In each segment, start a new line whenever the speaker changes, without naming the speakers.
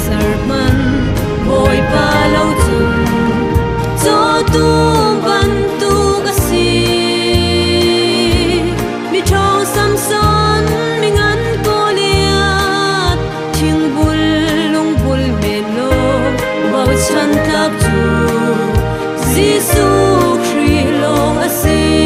zarman boy pa lo chun zo tu ban tu ka si mi thong sam son mi ngan ko liat thing bul lung bul me lo bao chan tak chu Giêsu Christ long a si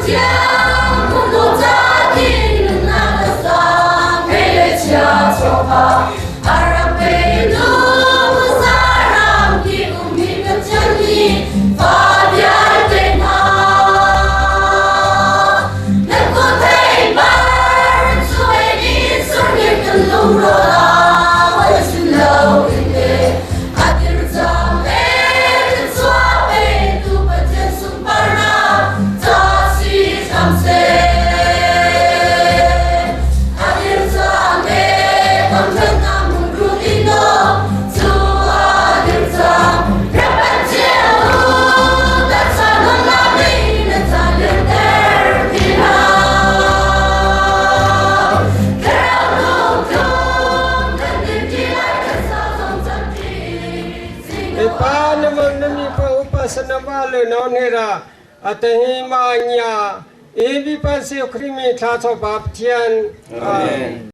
Yeah! pa naman nami pa upasana balo nonera atahimanya ebi pansi krimi thacho baptian amen.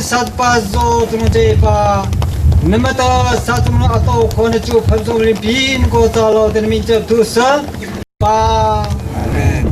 Satpazo tumujepa namata satmu atau kone cu phanso limpin ko talo den mincha tusa pa amen.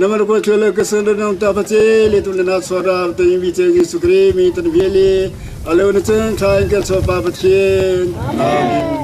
Nama ko chula kesendan nang tapacel itu lena sora tu yang bicara Yesus Kristus itu bieli. Alau nanti kain ke sopa pacel. Amin.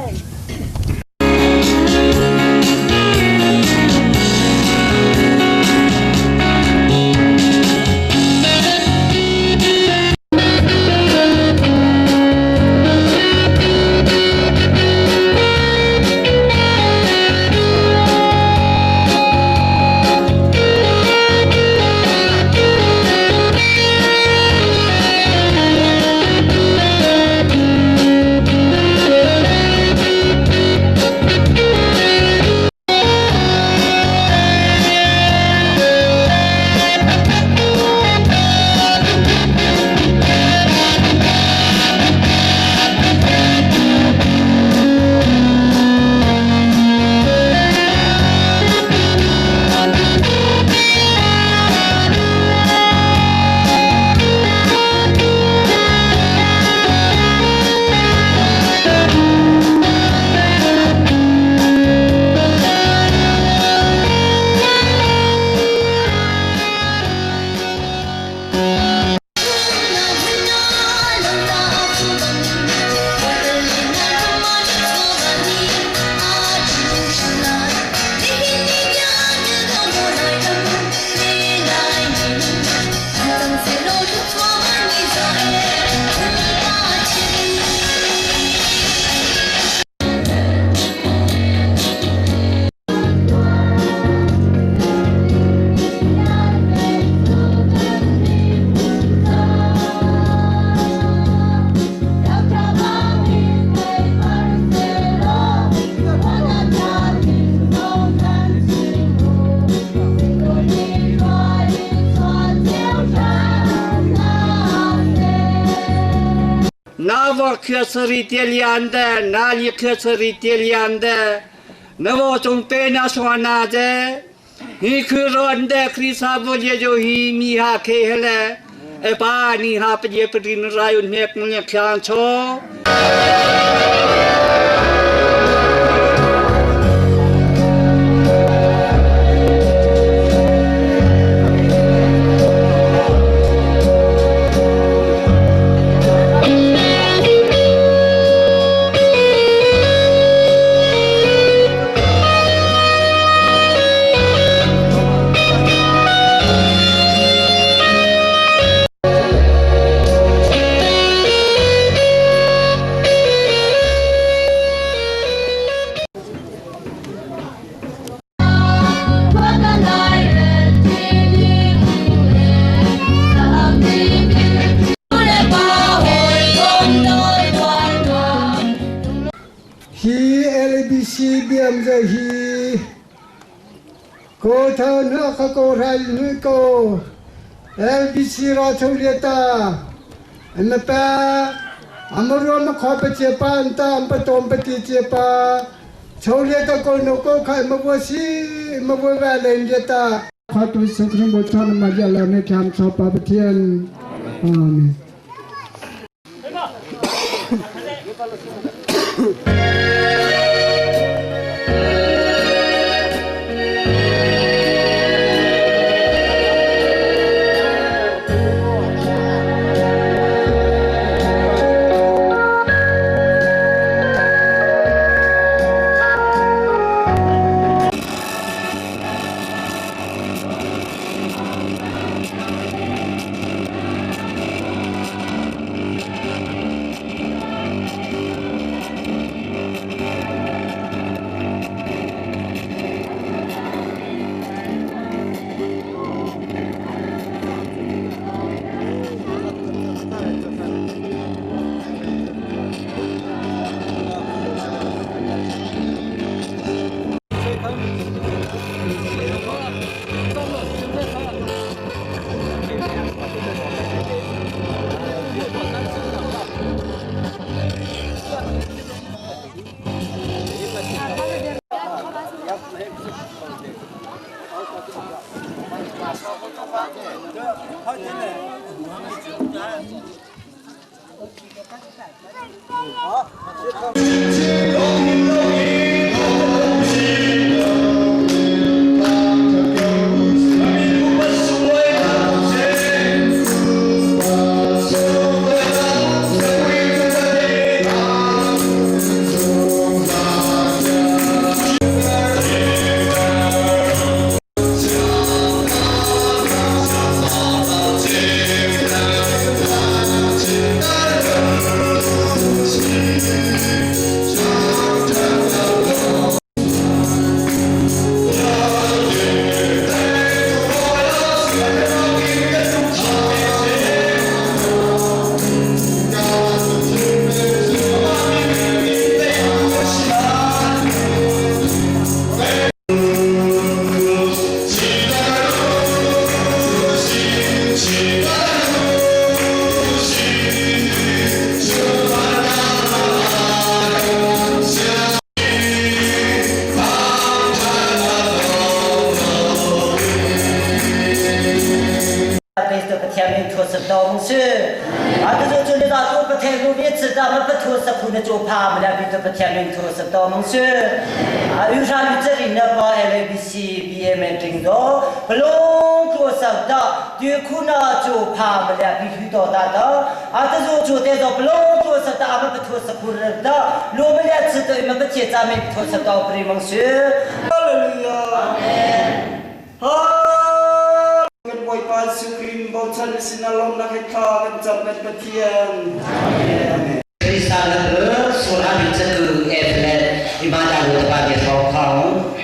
Nava keseri telianda, nali keseri telianda, navo jumpe naswana de, hi kuronde krisa bolje jo hi miha kehele, e ba ni ha pje prin rayun nek mulya kyan cho.
Hi ko thao na ka ko rai nu ko LBC ra thau leta na pa amaro na kho pa che pa anta am pa tom pa ti che pa thau leta ko no ko khai ma bo si ma bo va le leta kha tu sukrim bo thon ma ja la ne tham so pa pa thien amen
就别知道我不脱色裤的就怕不了，比都不天明脱色到梦说，有啥有这里呢？把 LBC、BM 听到，不弄脱色的，对裤呢就怕不了，必须到达的，这就就得到不弄脱色的，我不脱色裤的，罗不了知道我们不接咱们脱色到不的梦说，哈利路亚。
กันบ่อยปานสุกริมบ่ทันสินอารมณ์นักให้ข้ากันจับเป็นปะเทียน
Kristal surah itu eflet ibadah kepada kaum.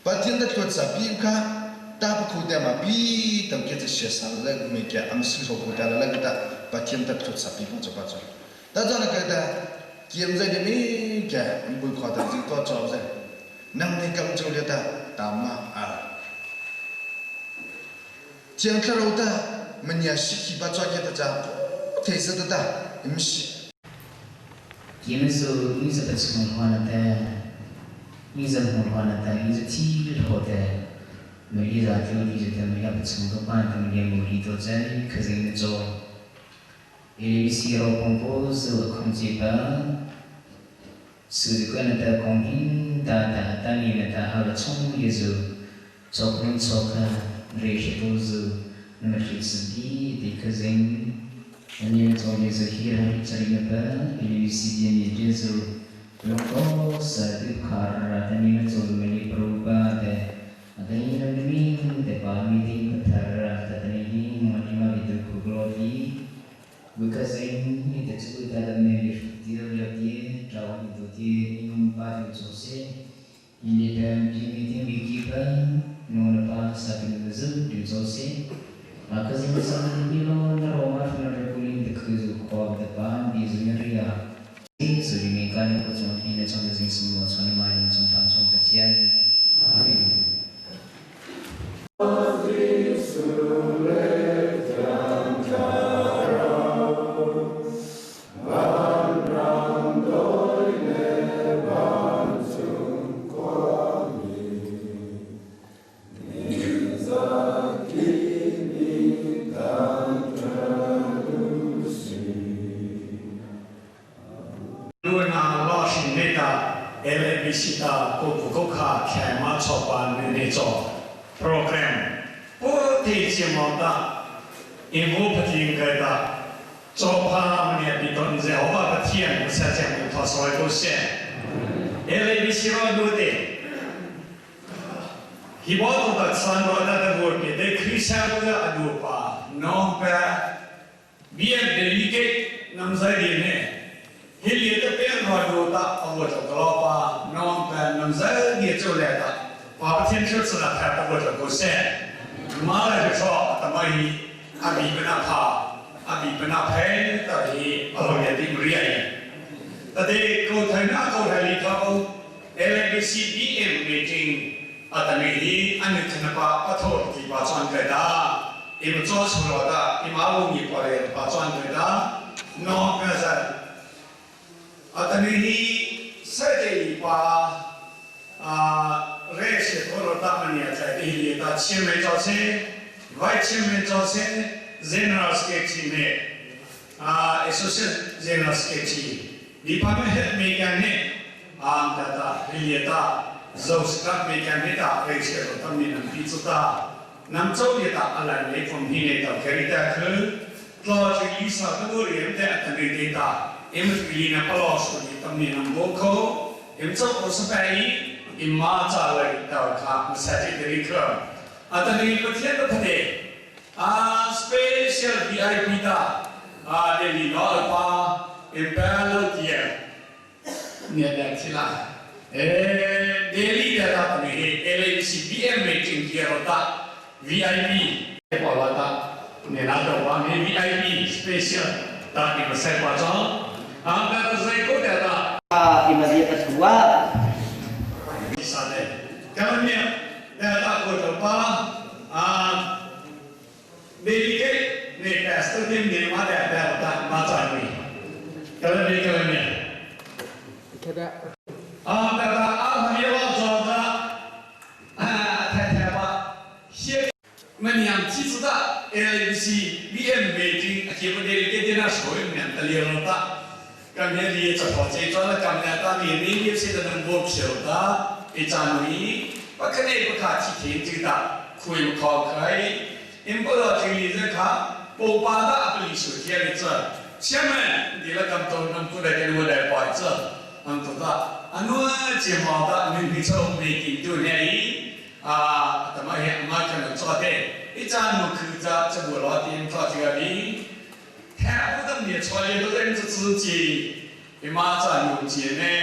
Patienda tuat sapi ka tak kuda ma bi tang kita siasal lag mekia amsi ho kuda lag ta patienda tuat sapi pun coba coba. Ta jana kata kiam zai demi kya bui khata ji to job zai. Nam ne kam chung le ta tama a. Jiang karo ta menya shiki ba chwa ke ta ja te se ta imshi.
Kiam so ni sa ta chung hwana ta你怎么话呢？但你是体力好的，没理啥就理解的，没要不成个班，等连母力都在，可是你做，也是要公布是控制吧，是个那的公平，但你那的好的冲也是，做不能做个，这些都是那么是自己的个人，你做也是黑人这里那个，也是点也就是。Loko sedekah tani betul meni berubah deh. Tani nami deh pamiti betara tani ini menima itu kuglodi. Bekas ini itu juga dalam medir dia dia jauh itu dia minum padu sose. Ini dalam jimiti bikiban nona sapi nuzul di sose. Maka sebesar ini lo naromar narekulin dekezu kau depan di zunya Suri kan ikut semua ini contoh sing semua soalnya main contoh contoh kecian. Amin.
Visita Kukuka Kema Chopan Nicho Program Poti Chimota Imu Patin Gada Chopa Mania Biton Zaho Patian Sajan Tosoi Goshe Ele Visiro Dude Hiboto that Sandro that work the Christian Adupa no pa be a delicate Namzadine Hilly the pen rodota of what a glopa, non pen, Namza, the Joleta, Potential Sata, what a Gosset, Mala saw the money, Abi Benapa, Abi Benape, that he already really. The day go to Nako Halito, LBCBM meeting at the Mihi and the Tanapa, Authority, Batson Greda, if Josh Roda, Imauni Pore, Batson Greda, no present. Atani sedi pa race korotamania jadi kita cime jose, white cime jose, general sketchy me, associate general sketchy. Di pamer mekane, tata hilieta zo skap me kameta reise ro tamni nam pizza nam chau lieta ala le from hine ta kerita khul tlo chi isa tu ri te atani ta em ri na palos ni tamni nam boko em chau o sapai imma cha le ta kha masati ri kha atani pathian ta phane special VIP ta Delhi lo pa imperial dia ni ada sila Delhi dia tak ni LAC BM meeting dia rota VIP pola ta ni ada orang ni VIP special tak di pasal pasal angkat saya kau dia tak
Imadia kedua
di sana kalau ni dia tak kau apa delegate ni pastor tim ni mana ada tak macam ni kalau ni kata hanya waktu apa siapa yang cita LBC BM meeting akibat delegate dia nak soal yang terlihat tak kami dia cepat cepat kami datang ini dia sedang workshop tak ikan ni pakai ni pakai cikin cerita kuih kokai Import ini juga, pempada apa isu dia itu. Siapa dia nak tahu nak kuda dia boleh buat itu. Untuk tak, anu cuma tak ni bisa making tu ni. Tapi yang macam macam tu, ikan kerja sebuah tim kerja ni. Tapi tu dia cakap itu kan sesuatu. Macam macam ni,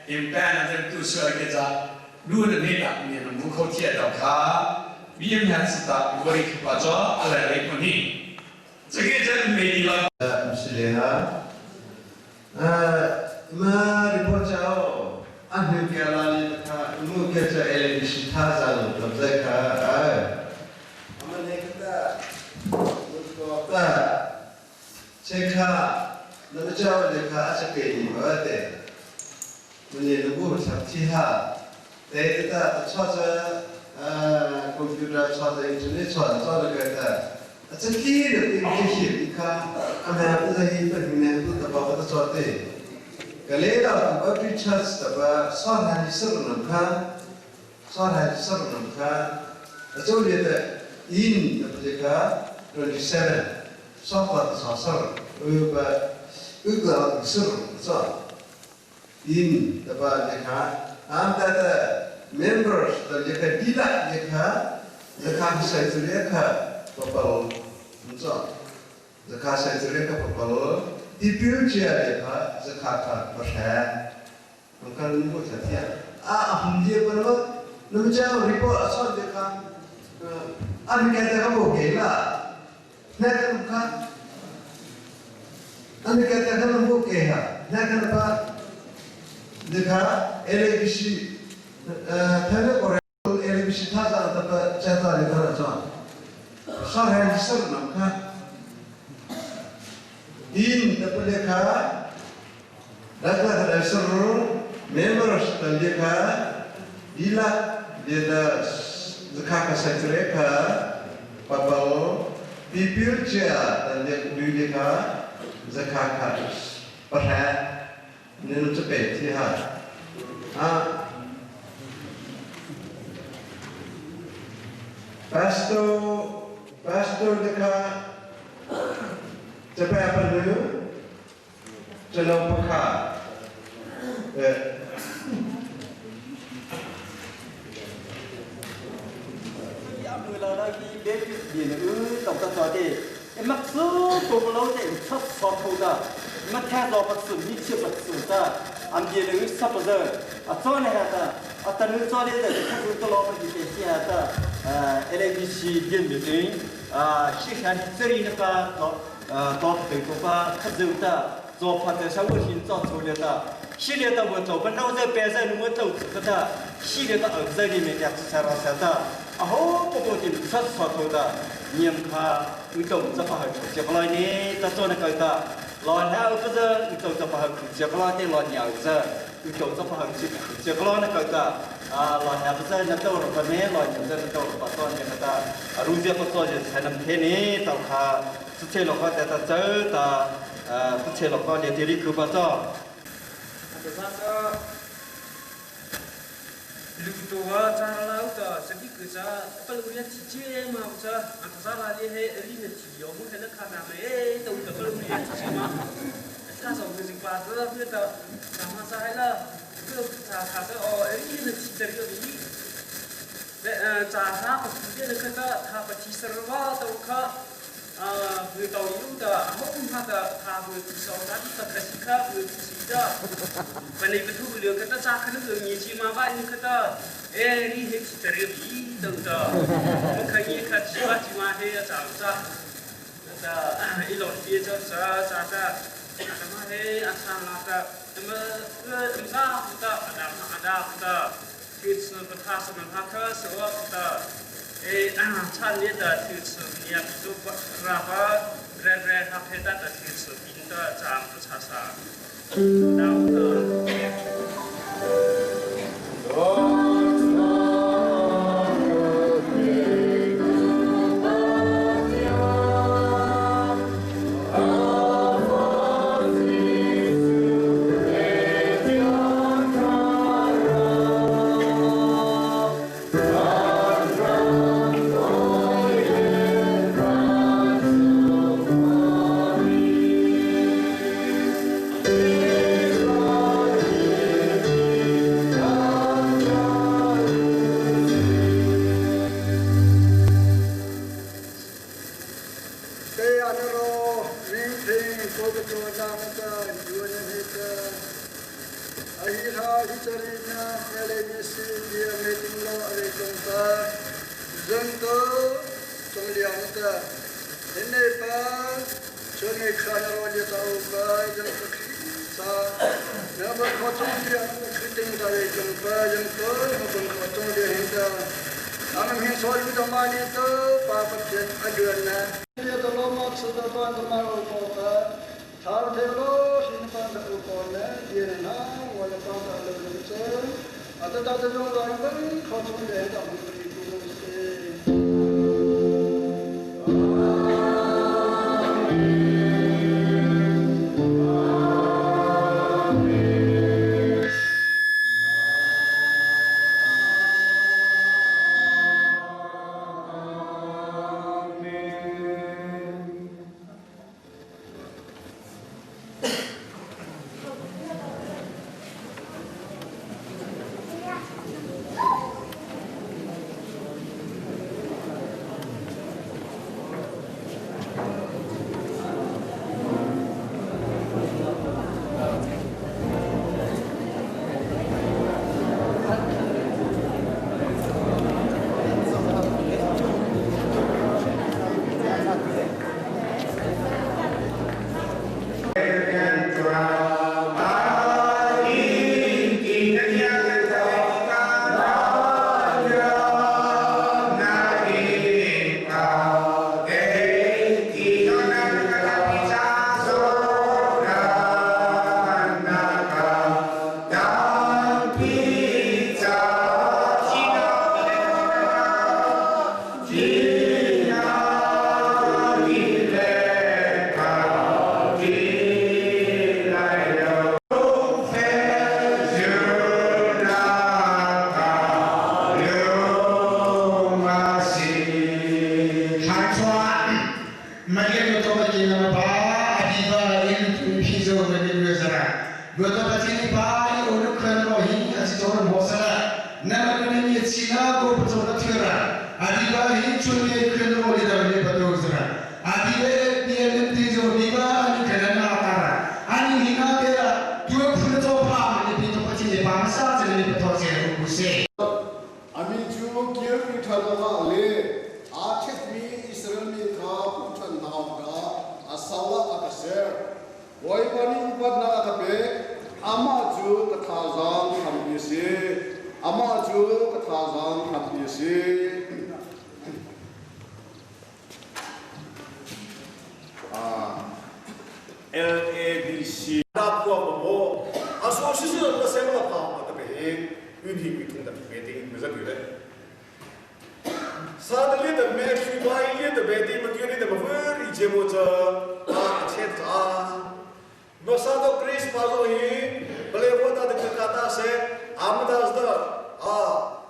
impan ada tu suara kerja. Dua ni tak ni nak buka tiada kah. BM yang sedang beri kepada alai ini. Sekian media.
Misalnya, report jauh, anu kerana anu kerja LBC thazal, tapi mana kita untuk apa? Cekha, nama jauh jekha asyik ini berarti, menyeluruh sabtiha, tapi kita cuaca computer software internet software करता है अच्छा की इम्प्लीकेशन का हमें आप तो यही पर हमने तो तब आप तो सोते कलेरा तो बड़ी चर्च तब सारे सरनम का अच्छा ये तो इन तब देखा 27 software तो सासर उगला सरनम सा इन तब देखा हम तो members terjadi tidak jika saya terlihat papal macam jika saya terlihat papal dipilih jika zakat bersyar mungkin itu saja dia berapa nama jauh report asal jika anda kata kamu gila nak kan anda kata kamu gila nak apa jika LBC Thailand orang LBC thazal tapi cerita di mana macam, sahaja serna kan, in tapi mereka, dapat ada seru, members mereka, bila dia zakat kasih mereka, papal, people cia dan mereka zakat kasih, perhal, ini cepat sihat, Pastor dekat cepat apa dulu? Jalan pekat.
Yang mula lagi bebas dia ni, tak tahu maksud pemulauan itu satu dah. Macam apa maksud ni siapa maksud dah? Ambil ni siapa dah? Atau ni ada? Atau ni soal dia dah? Kita tu lawan di sini ada. LBC game ni, siapa seri nak top apa kerja做法的生活品做出来的，系列的我做不到这边上那么走这个的，系列的儿子里面的是啥啥的，啊好不过的说说头的，年他你走这把好接不来呢，他做那个的，老年不是你走这把好接不来的老年儿子，你走这把好接不来那个的。老年不是那到了半年，老年不是到了半年那个，如今不做就才能天呢，到他之前的话在他走的，之前的话连这里去不着。
Lutua cara lauta jadi kerja perlu lihat cici mau saya antara dia ini cici om kena karena tahu tak perlu lihat cici mah kita sampai sini pas lah kita sama saya lah itu kata oh ini cici dari ini cara dia kata apa cici serba atau kah người tàu yêu ta không ha ta thà người sau đó ta kasih kah người sida pani betul dia kata cakap dengan ni cima banyak kata ni hek terapi tu ta makanya kat cima cakap kata ilot dia cakap kata mah asal kata kita ada kita kita berhasil menghasilkan sebuah kitaท่านนี้จะถือสืบเนี่ยดูราบเร่ๆครับให้ได้จะถือสืบอินเตอร์จามประชาชาดาวเตอร์
Nosado Chris Pazo hi, bale wo ta de kata se amdas da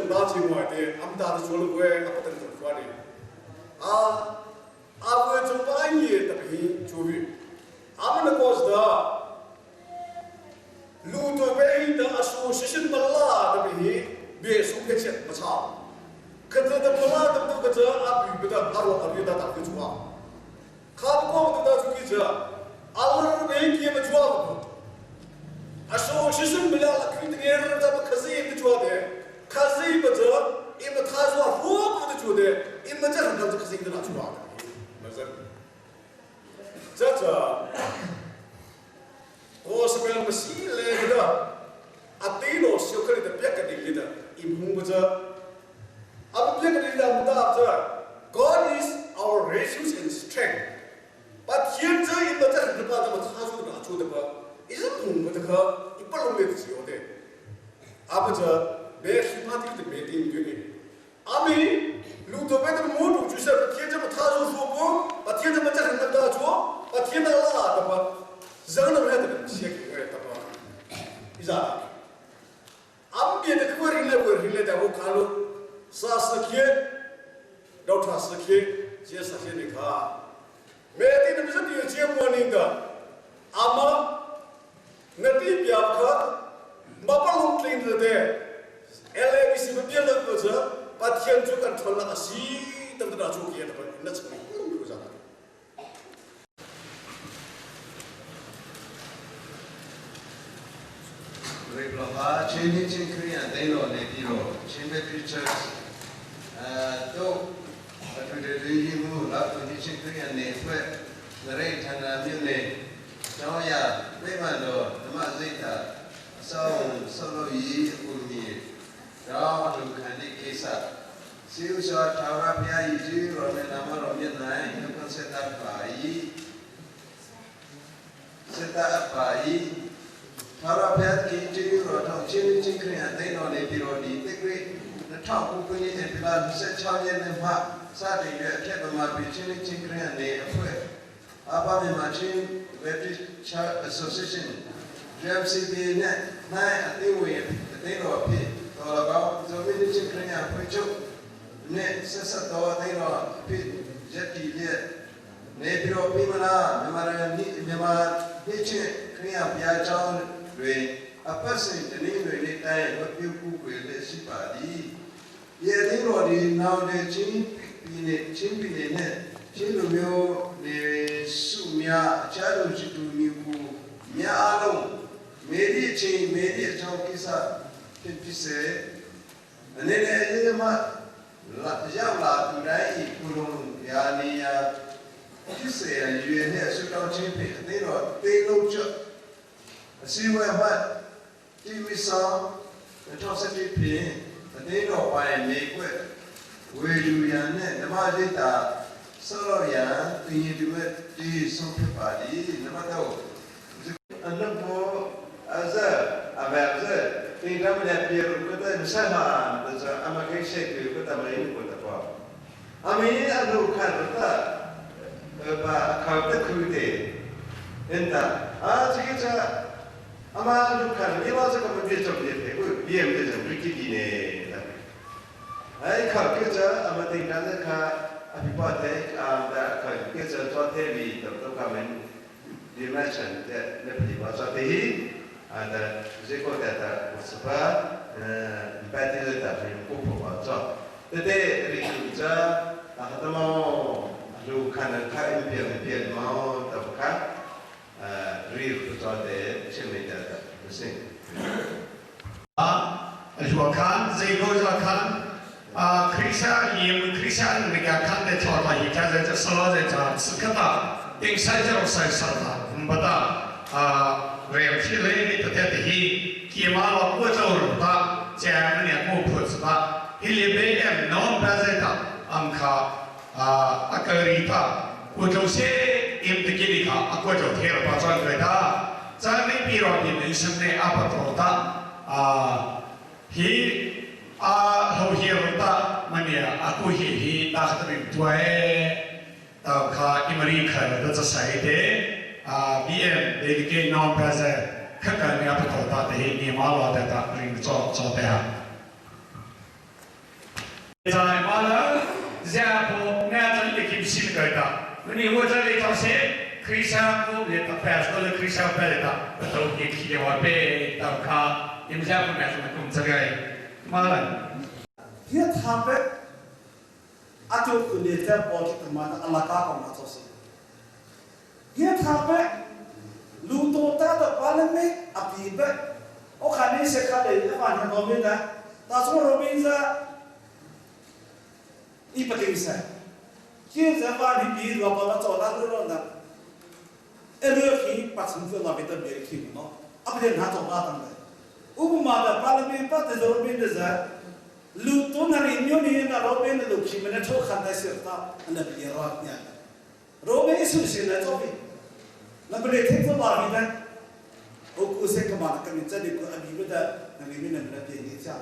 다 지금 와야 돼. 아무다도 졸고 왜 아빠들 좀 좋아해. 아버지 좀 많이 답이 조비. 아무나 거스다. 루도 베이다 아수 시신 발라 답이 비 속에체 맞아. 그때도 발라도 그저 아비보다 바로 아비다 답이 좋아. 가보고도 저기 저 아무런 베이기에 좋아. 아소 시슨 빌라 크리트게르 잡아 카지 좋아돼. 카지 버저 이거 타서 호흡도 좋아돼. 이거 저 한번 카지도 나 좋아. 맞아. 자자. 고스벨 마시레다. 아테노 쇼크리다 벽가딜리다. 이분 버저 아부 벽가딜리다 무다 God is our refuge and strength. But here 저 이거 저 한번 타서 나 좋아돼. 이제 공부도 이빨로 내듯이 어때? 아버지 내 힘파티도 매딩 되니 아미 루도베도 모두 주셔서 티에좀 타줘 주고 바 티에좀 먼저 한다 줘. 바 티에다가 아빠 장난을 해야 돼. 시작이 왜 아빠 이자 암비에 그거 릴레고 칼로 사스키에 도타스키에 제사시니까 매딩은 무슨 뒤에 제모니까 아마 Nanti Biak Bapak Lungkling itu LABC berbicara kerja, patian juga tolak asih tentu dah cuci ada apa? Nak sekali belum kerja.
Reklama, cini Korea, Dino, Netiro, cini pictures, tu, tapi dari mu, lalu cini Korea, Netflix, dari tanah milik. Cháu ya, bây giờ rồi, nó mà gì ta, sau đó ý của mình, đó là khả năng kế sát, siêu sao tháo ra phía ý chứ, rồi mình làm ở bên này, nó còn sẽ tập phải, tháo ra phía ý chứ, rồi thằng trên cái này thấy nó để bị rồi đi, thế cái nó tháo cũng cái này thì là sẽ cho nên em học, sao thì cái mà bị trên cái này phải, apa memang Baptist Association JMCB ni naik atiwi tino pi kalau kau zomi ni cengkringnya pucuk ni sesuatu tino pi jadi dia ni biro pi mana memang ni cengkringnya biar jauh dua apa sih ni dua ni tay buat piu kuih sipadi dia tino di nau dia cengpi ni Chilo mio ne sumia chalo chitu miku mia along meri chong kisa pise ne ma la jaula turai kulung yani ya kise ya yue ne su tao chin pe te lo cho si we ba ti mi sa to sa ti pe te lo pa me kwe we lu ya ne ma de ta Solo ya, tinggi juga di sumber padi, nama tahu. Anak bo, azar, tinggal melihat biar kita bersama, bersama amak kisah kita main kita apa. Amin, anu kan kita, kau tak kude, entah. Jika amak anu kan, ni masa kamu dia coba dia, dia macam begini. Kau kita amat tinggal dekat. Abi buatnya ada kalau kita jual TV, tentu kami dimension lebih besar lagi. Ada jika ada sebab bateri tapi kupu besar. Jadi ribuja, ada mau lu kan ada impian mau tahukan ribuja deh cemida bersih.
Jualan, jualan. Krishna mereka kan de thorla ita je salo je cha skata ding sai je sai sarta mbata re philh ni te hi ki ma la ko zo ta ja ne ko phut ba hili be em non ba je ta am kha akari ta ko jo se im te ki kha ko jo the ba chan ge ta cha ni pi ro ni ne sam ne apa to ta hi hầu hiểu ta mania aku hi ta kata tuah tau kha imari kha ta sai de BM dedicate non present khaka ne apa ta ta hi ni ma wa ta ring cho ta 在马来家婆那阵的kim心个的，你我这里头些可以上过的，拍出来可以上拍的，都给起的话被到卡，你们家婆那阵的工作个马来。
Here thape ato kuneta body tamana alaka ko na tosi. Here thape luto ta da palame apibe o khani se khale ya ba na romina ta so romina ipatimsa. Here za ba ni bi ro ba to la ro na. Elo ki patsun fe la beta be ki no. Apre na to ba tan da. Ubuma da palame pa te romina za luto na rinyo ni na robe na lukhi mena tho khanda sirta na birat nya robe isu sina tobi na bele thek to ba mi da o ku se ka ma ka mi chadi ko abi beda na mi na na de ni cha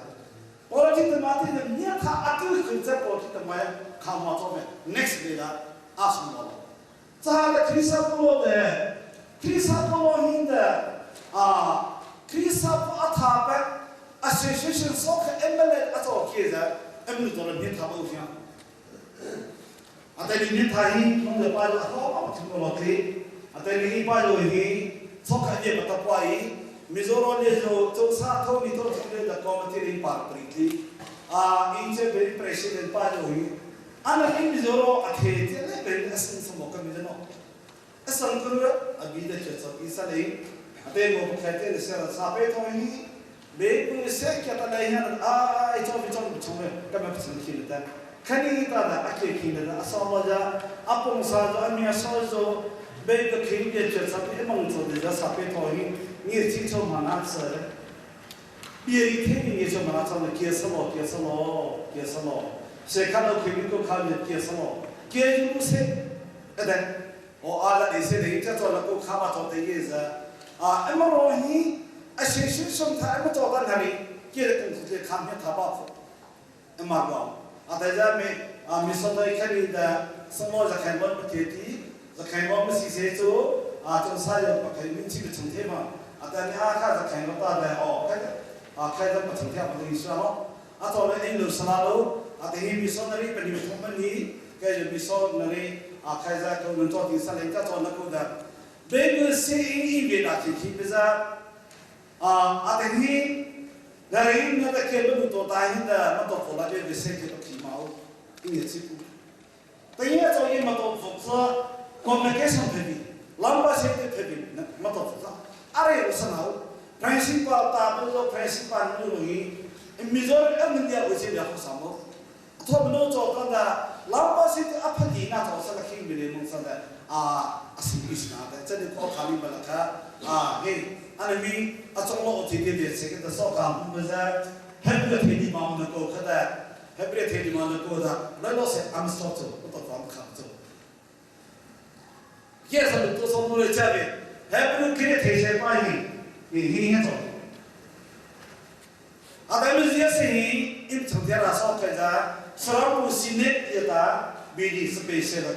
pora ti ta ma ti na nya kha atu ku cha po ti ta ma kha ma to me next day da asmo cha da krisa polo hinda krisa po atha association soccer MLA atau kiza emnu toran ni thaba usia atai ni thahi mong pa lo apa technology atai ni pa lo hi soccer je mata pai mizoro le jo to sa tho ni to thile da committee par priti inche very president pa lo hi ana ni mizoro athe te le very asin samo ka mizano asan kura abi da che so isa le atai mo khaite le sa pe to hi Beku se kya ta dai han ito bichong ka ma psin khilta khani ta da ake khilta asama ja apong sa jo amia so jo be ka khil ge che sa pe mong so de sa pe to hi ni chi cho ma na sa ye ri the ni ye cho ma na sa ne ke sa lo se ka lo khil ko kha ne ke sa lo ke ju se ada o ala de se de ta to la ko kha ma to de ye za amaro hi association tha ma to ban hari ke de kun ke kham ya tha ba ma ga ata ja me mi so dai khari da samo za khan ba te ti za khan ba ma si se to to sa ya ba kai min chi ke chung the ma ata ni kha za khan ba ta da o khai da pa chung the ba ni sa no to le in lu sa lo ata hi mi so na ri pa ni thom ba ni ke mi so na ri khai za ko nun to ti sa le ta to na ko da be be se in be na ki be za ate ni dari na ta ke lu to ta hin da ma to ko la be se ke to ki ma o in ye chi ku ta ye to ye ma to fo so communication pe bi lamba se te pe bi ma to fo are sa na o principal ta bu lo principal nu ni mizor am ndia o se ya ko sa mo to no to ka da lamba se te apa di na to sa la ki mi le mo sa da asin is na da cha de ko khali ba la ka he anami atong lo ti de se ke da so ka mu za hebra the di ma na ko kada hebra the di ma na ko da la lo se am so to to fa ka to ye sa to so mo le cha be hebra ke the se pa hi to ada mi ye se hi im chong dia ra so ka da sara mu sinet ya da bidi special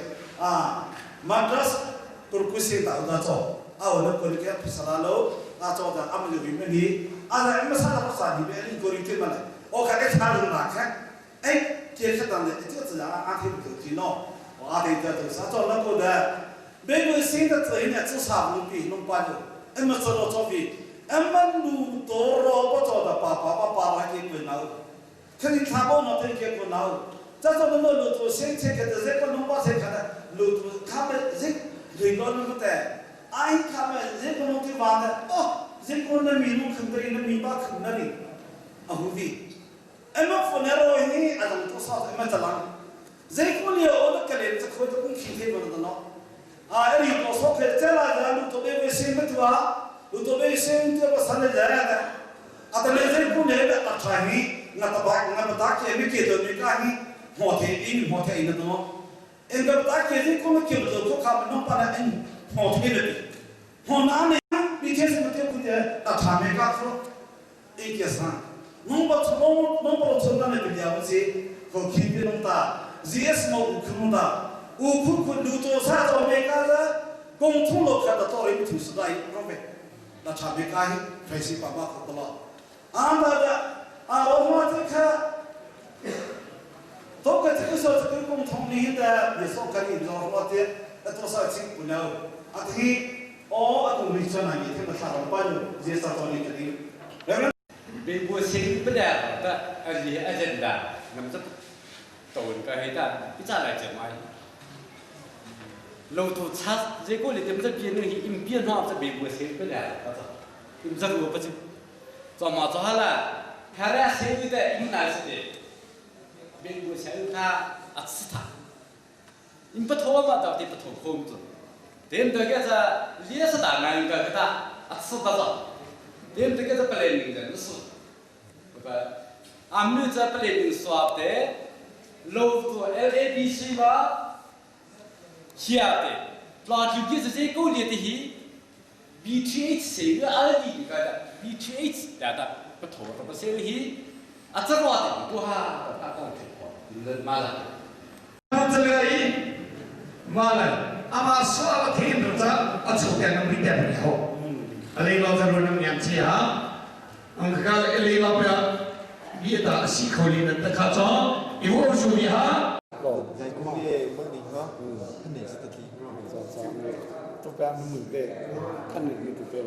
madras kurkusi ta da to awal ko ke salalo ta to da am yo mi ni ala em sa la sa di be ni ko ri te ma o ka ke tha lu ma kha ai ke sa ta ne ti ta a ke ko ti no o a de ta sa to la ko da be ko sin ta tsa ni tsa sa lu pi no pa jo em sa lo to bi em man lu to ro pa to da pa ra ke ko na ke ni tha bo no te ke ko na za to no lu to sen che ke da ze ko no pa se ka da lu to ka be ze ri lo no te ai kama ze ko no ti ba da ze ko na mi no khum tri na mi ba khum na ni a hu vi ema fo na ro ni a dang to sa ema ta lang ze ko ni o da ka le ta ko ta kun khi the ba da no eri to so ke te la da lu to be se me twa lu to be se te ba sa na ja ya da a ta le ze ko ne da ta ni na ta ke mi ke do ni ka ni mo the in no en ga ta ke ze ko ke do ko ka no pa na en mo the be ho na ne bi ke se me te ku de ta tha me ka so e ke sa no ba to na ne bi ya ba se ko ki be no ta zs mo ku da u ku lu to sa to me ka da gong thu lo ka da to ri tu sa dai no be na tha me ka hi phai si pa ba ko la da ro ma te kha นี้แต่เดี๋ยวส่งกันอีกรอบว่าเดี๋ยวตัวสาวชิงปุ่นเอาอันที่ตรงนี้ชนะยี่ที่มาทำปั้นเจสตอนนี้กันดีแล้ว
เป็นบัวสิงห์ประเดี๋ยวแต่อันนี้อาจารย์ด่าน้ำจะตูนก็ให้ได้พิจารณาจะไหมเราตัวชัดเจ้าก็เลยจะไม่จะเปลี่ยนเรื่องอิมเปลี่ยนหอบจะเป็นบัวสิงห์ประเดี๋ยวก็จะอิมจะรู้ปัจจุบันมาจะฮัลโหลแค่แรกเสียงแต่อิมน่าสิเดเป็นบัวสิงห์ท่าอัศจรรย์อิมปะทว่ามาจากที่ปะทวคมจุดเดี๋ยวตัวแกจะเลี้ยสตาร์งานก็กระอัศจรรย์เดี๋ยวตัวแกจะเปลี่ยนหนึ่งจะรู้สึกแบบอามิจะเปลี่ยนหนึ่งสวาปเตะโลตัว LABC ว่าเชียร์เตะปลาที่ยิ่งจะเจ้ากูเลี้ยที่ BTH เสียงอะไรดีก็ได้ BTH แต่ปะทว่าตัวเสียงที่อัศจรรย์ตัวฮะตัวต้องถือว่าเรื่องมาแล้ว
นั่นจะเลยมาเลยอามาสวาทีมรู้จักอัศจรรย์น้ำริดเดนเขาอะไรเราจะรู้น้ำยำเชียร์อังกฤษอะไรเราไปวิทยาสิเขาเรียนแต่ข้าจ้องอีโวจูมีฮะ
ในกรุงเทพเมืองนี้เนาะท่านหนึ่งสถิติตัวแปรมันหมื่นเด็กท่านหนึ่งมีตัวเป็น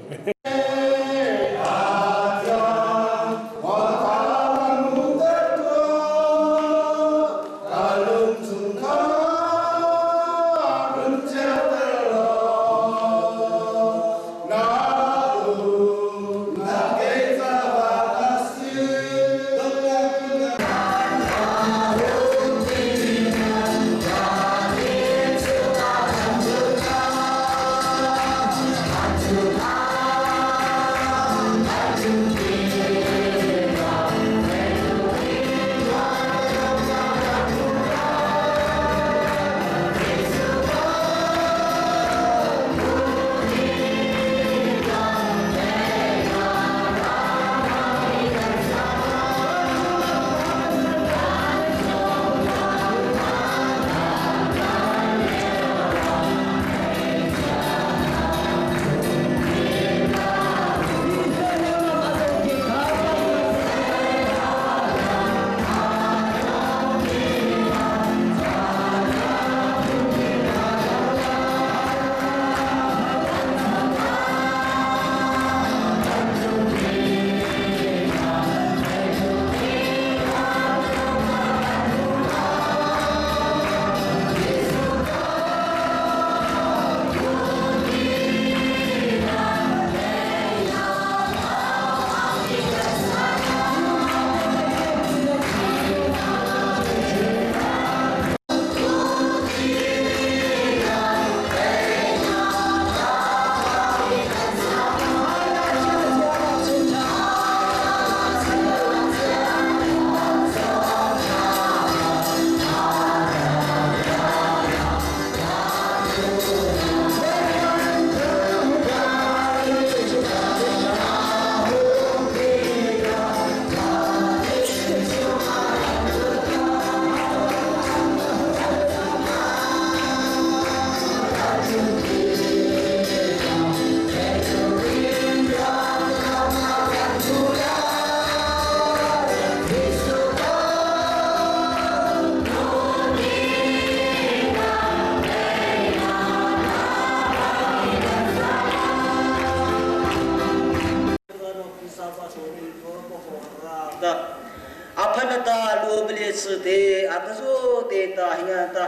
สุดเดียร์ตัวเตตาหิงตา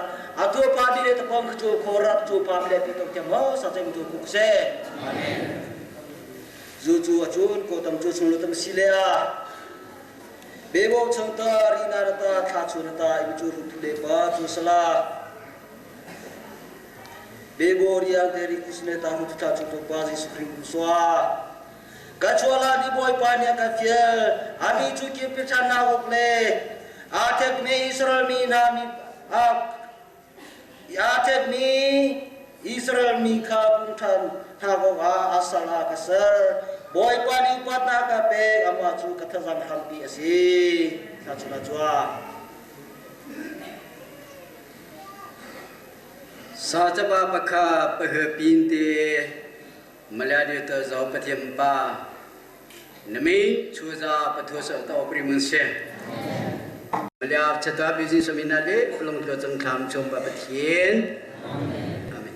ตัวพาดีเลยตัวพังตัวโคราตัวพาดีเลยที่ต้องเจ้าสัตย์ตัวกุกเซ่จู่ๆจู่ๆก็ต้องจู่ๆต้องสิเลียเบบอชงตารีนาร์ตาท่าชนตาอิจูรุตุเลบาจู่สลาเบบอรีอังเดริคุสเนตาหุตท่าจู่ตัวบาซิสุคริมสวาKecuali di boy pania kafir, ami cuci percana wakle, atek me Israel mi nami, atek mi Israel mi kabuntan, hago asal kasar, boy pani patna kape, amacu katazan hampi asi, satu najwa. Sajaba baka perhepinte. Meladi tu Zaho patiempa, nami cuza patusa atau primensia.
Melihat cerita bisnis seminari belum tercengkam coba bertien. Amin.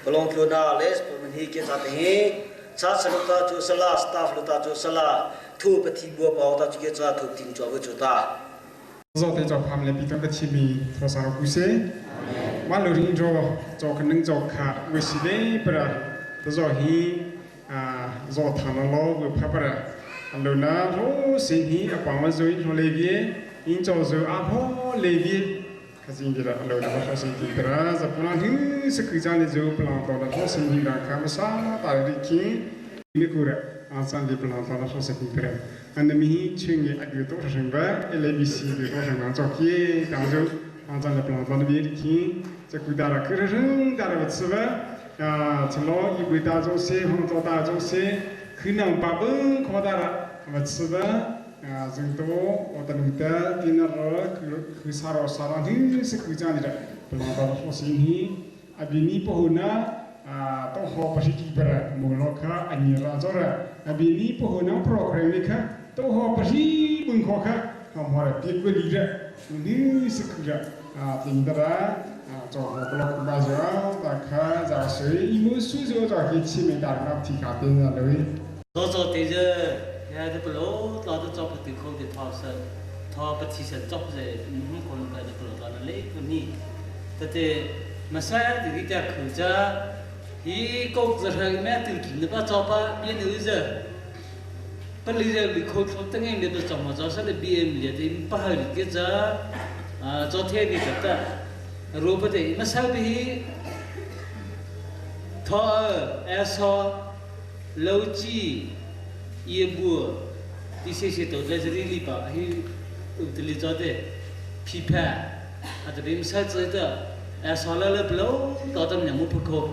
Belum ternalis pemenhi kita ini. Saat selutar tu salah, staff lutar tu salah. Tu bertimbuk bahawa tak juga tu tinggal berjuta.
Zote cho pham le piton ka chimi thosaro kuse malu ring jo cho kanung jo kha wisile pra to zo hi zo thana lo we phapara aluna ro sin hi apama zo in le vie in jo zo a ho le vie khasin dira aluna ba khasin dira za puna hi se khijane zo plan to la sin hi ra kha masa ta ri ki ni kura asan de plan to la se dira and mi chingi agri to shengba LBC de to shengba zo ki dang zo asan de plan to la bi ki ze ku da ra kre reng da ra tsba chlo i bu da zo se hong zo da zo se khinang ba beng kho da ra ma tsba zeng to o ta nu ta tin ra khu sa ro sa ra hi se khu ja ni ra plan to la sin hi abi ni po na to ho pa shi ki para mo lo kha ani ra zo ra abi ni po na program ni kha to ho pa shi bung kho kha ham ho ra ti ko li ra ni se khu ra tin da ra cho ho ko lo ba zo ta kha za sui i mo su zo za ki chi me da na ti kha tin ra le
zo zo te je ya de lo to to cho ti ko ti thao sa thao pa ti sa cho je ni ko ka de lo na le ko ni te mà sai thì đi theo khử cha thì công giờ hàng mẹ từ kỷ nó cho ba biên nữ giờ bắt lý giờ bị khôi phục tăng anh được trong một giáo sát để biên liền thì ba hơi cái giờ cho thêm thì tất cả rồi bây giờ mà sao thì thọ so lâu chi yên bùa đi xe tổ lên dưới đi bảo thì từ lý do để phi phá thì bị sao chơi đó so là lớp lâu đó tâm nhà một phút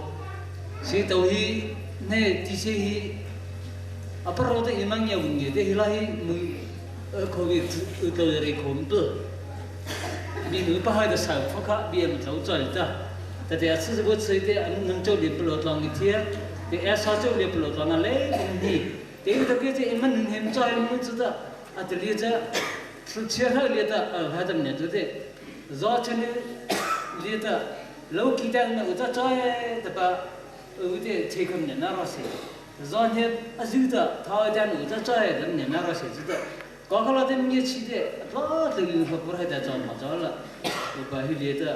si tàu hi này thì si hi apa rồi thì mang nhiều người thì là hi mình covid tàu rồi không được vì người ta hay là sao phá khác vì mình lâu rồi taแต่แต่สิ่งที่ว่าสิ่งที่อันนั้นโจลิปโลตลองนิเทียแต่แอร์ซอโจลิปโลตลองนั่นเลยนี่แต่ที่ตะกี้ที่มันเห็นใจมันจุดอ่ะอัตลีจะสุดเชื่อเรียดอ่ะให้ทำเนี่ยจุดที่จอชนิดเรียดอ่ะlâu kỳ ta mà người ta chơi tập ở cái chơi không nhận ra gì, do như dư ta thôi ta người ta chơi thì nhận ra gì chứ đó, có cái là thêm nhiều chi đấy, đó từ học bữa hay ta chọn mà chọn là, và khi đấy ta,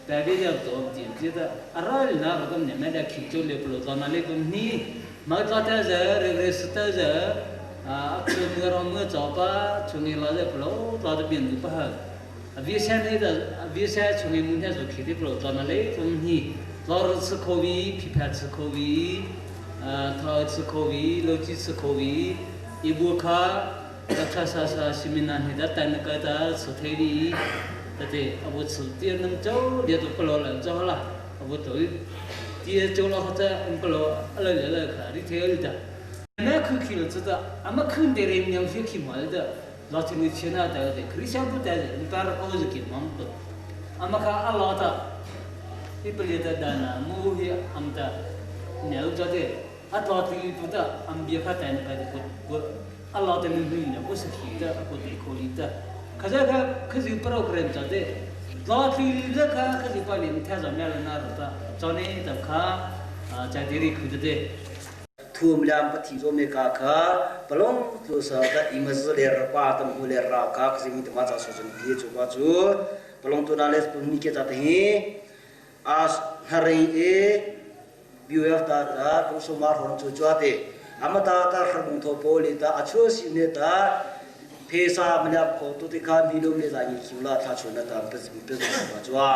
tại vì giờ tổ tiên chứ đó, rồi là nó cũng nhận ra khi chơi liệp lột nó lấy cũng ní, mà ta giờ rồi ta giờ, từ mưa rồi mưa gió ba, chúng mình là liệp lột, là biển cũng bao vì sao này đó vì sao chúng mình muốn theo dõi khi đi pro cho nó lấy cũng như lo sự covid phi phạt sự covid thọ sự covid lâu chi sự covid ibu kha các sa seminar này đã tan cái ta sự thế đi thế abu sự tiền năm châu dia tu pro là cho là abu tuổi dia châu lo ta pro là khá đi theo đi ta nãy cứ khi là cho ta ama cứ để em nhầm phía khi mà đó lo thì người chơi nào đấy thì Christian cũng đấy người ta có cái gì mà không ama cả Allah ta thì bây giờ ta na mua hi am ta nếu cho thế Allah thì chúng ta am biếc hết đấy cái của Allah thì mình hiểu là có sự khí ta có thể khôi ta cái gì program cho thế lo thì rất cái gì phải làm theo dõi là na rồi ta cho nên tập khá chạy đi cứ thế
thum lam pati zo me ka kha palong tu sa da imaz le ra pa tam hu le ra ka khimi ta cha so jun phi chu ba chu palong tu na les pu ni ke ta hi as hari e biu ta da ku so mar hon chu chu ate amata ta khang tho poli ta achu si ne ta phe sa mla ko tu ti kha mi lo le za ni khula tha chu na ta pe ba chu a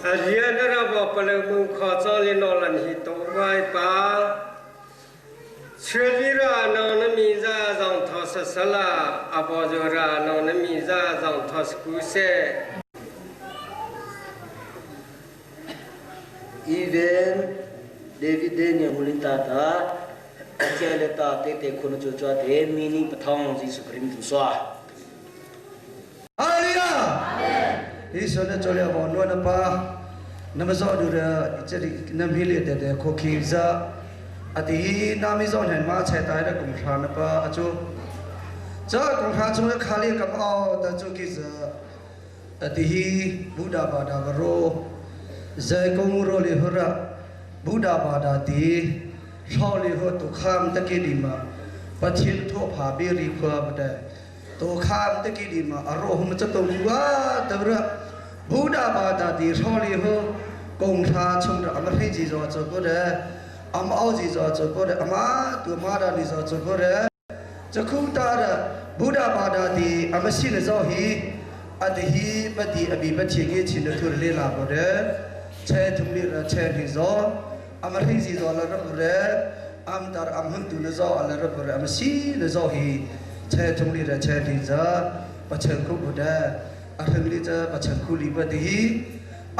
Alia nara bapa le mung khaca le nolan hi to vai pa chhira no na mi za jong thos sala abojora no na mi za jong thos ku se
even David Daniel mulita ta kele ta te khono cho cho te mini pathong Jesus Christ tu swa
Hallelujah Isone chole abono na pa namazo dura ichari namhile te khokhiza ati namizo hen ma chai tai ra kum thana pa achu cha kum tha chu khali kam ao ta chu ki za ati buddha bada ro zai kong ro le hora buddha bada ti tho le ho tu kham ta ki di ma pathin tho pha bi ri kha bada to kham ta ki di ma aro hum cha to wa ta ra buddha bada ti tho le ho kong tha chung ra amar hi ji zo cho ko de am ao ji zo cho ko de ama tu ma da ni zo cho ko de cha khu ta ra buddha bada ti amasi ne zo hi ati hi pati abi pathi ge chin thu le la ko de che thum li ra che ni zo amar hi ji zo la ra ko de am tar am hun tu ne zo ala ra ko de amasi ne zo hi che thum li ra che ni za pa chen ku ko de a thang li cha pa chen ku li pa ti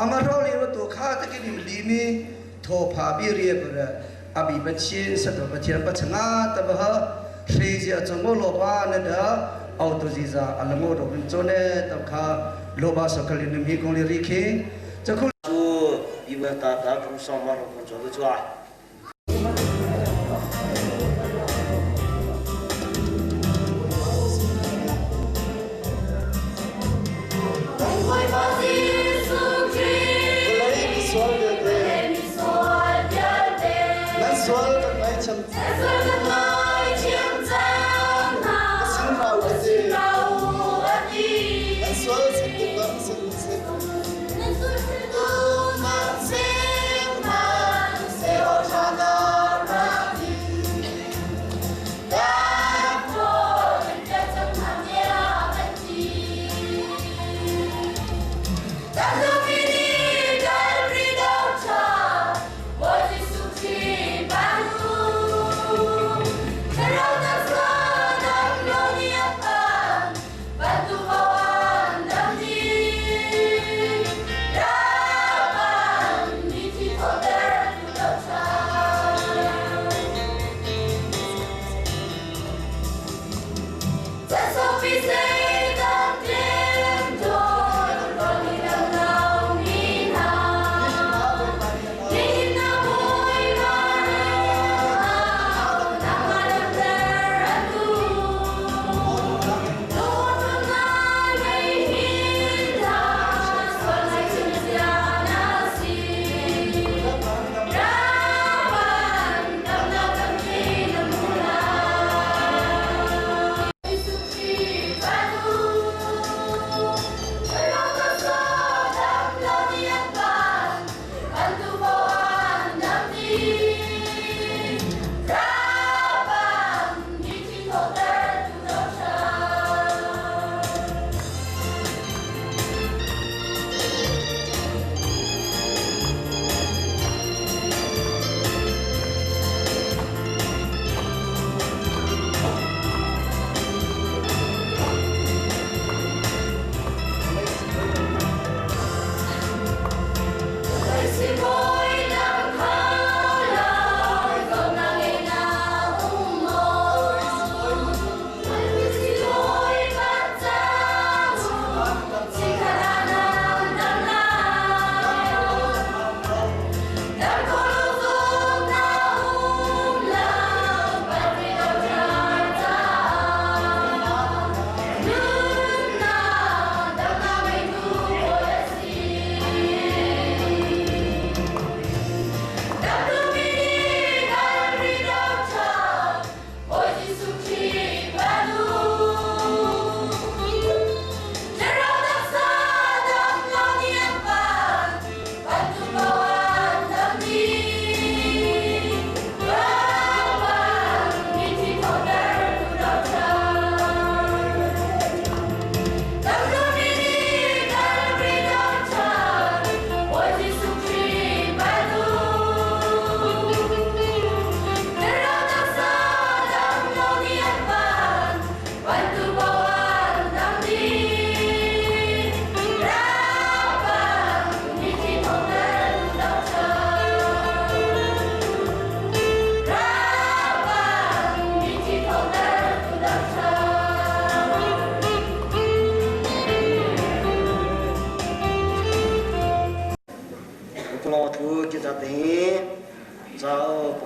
amar ro li ro tu kha ta ki ni li ni tho pha bi ri ko de abi pathi sa to pathi pa changa ta ba ha shri ji a chang lo ba ne da au tu ji za alamo ro bin cho ne ta kha lo ba sa kali ni mi kong li ri khi cha khu
chu bi ma ta ta kum sa ma ro ko cho de chwa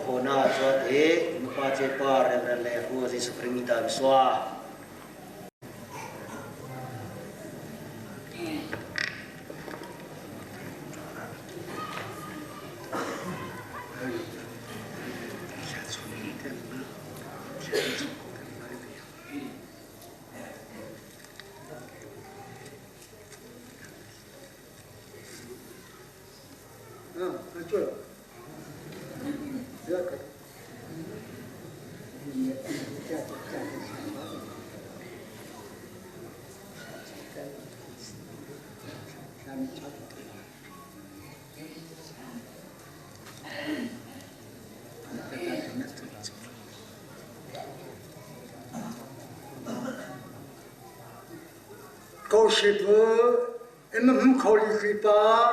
khổ na cho thế mà qua chế pa rèn lẹ hùa gì sụp rình ta xóa
câu ship em khâu đi khi pa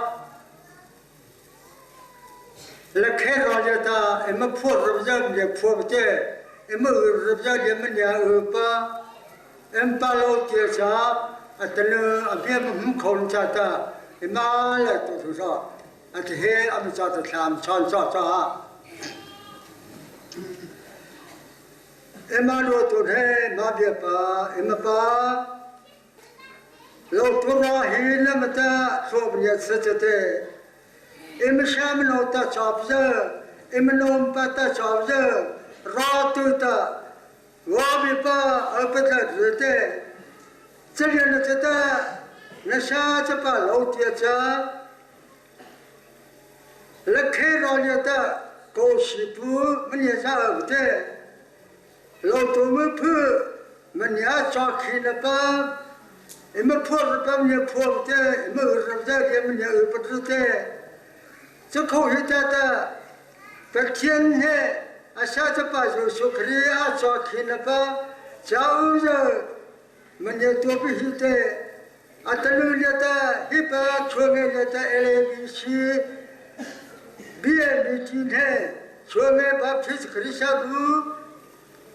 là khi rồi giờ ta em phô rồi giờ mình phô thế em rồi giờ mình nhà ở pa em pa lâu chia sa à tên là em khâu cha ta em là tụi sao à thế em cha ta làm chọn cho em lo tụi thế mà biết pa em pa lâu tuổi ra hi là mà ta số bây giờ sẽ thế em xem nó ta chọc giờ em nôm pa ta chọc giờ ra tu ta qua bị pa ở bên là rồi thế cho nên là ta nó sao cho pa lâu tiệt cha là khi rồi ta câu ship mình nhớ sao ở thế lâu tuổi mới phư mình nhớ cho khi là pa em phô rồi bao nhiêu phô thế em rồi ra em nhà ở bắt rồi thế cho khâu hết ta phát triển hè à sao cho bà rồi số kia à cho khi nào ba cháu giờ mình nhà tôi bị hết thế à ta nuôi nhà ta hết ba cho nghe nhà ta LBC BMC thế cho nghe ba phía kia sao bu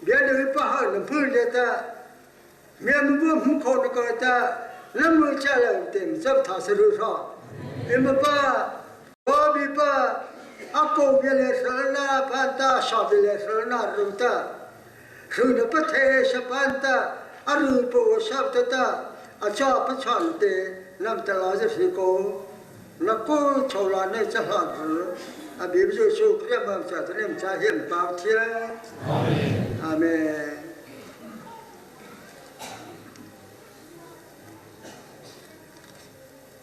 bây giờ ba họ làm phơi nhà ta miền Bắc không có được cái ta làm người cha là tìm sắp thả sự rồi em ba bị ba ako bây giờ sơn na panta sao bây giờ sơn na rồi ta rồi nó bắt thế sao panta rồi bộ sao ta cho bắt chọn để làm ta lo cho phi cô nó cô chầu là nơi chắc là rồi bây giờ số kia mà cha ta nem cha hiện bao thiê amen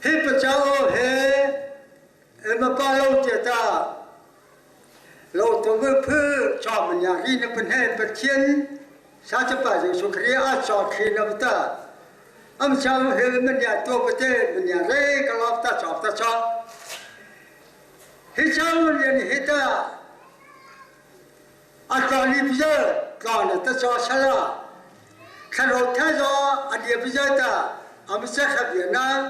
hết bây giờ hết em ba lâu chưa ta lâu tôi mới phơi cho mình nhà đi nó bên hết bên trên sao cho bà dùng số kia cho khi nó ta ông sao hết mình nhà tôi bên thế mình nhà đây cái lót ta cho hết sao mình hết ta còn đi bây giờ còn là ta cho sao là khi nào thay cho đi bây giờ ta ông sẽ học Việt Nam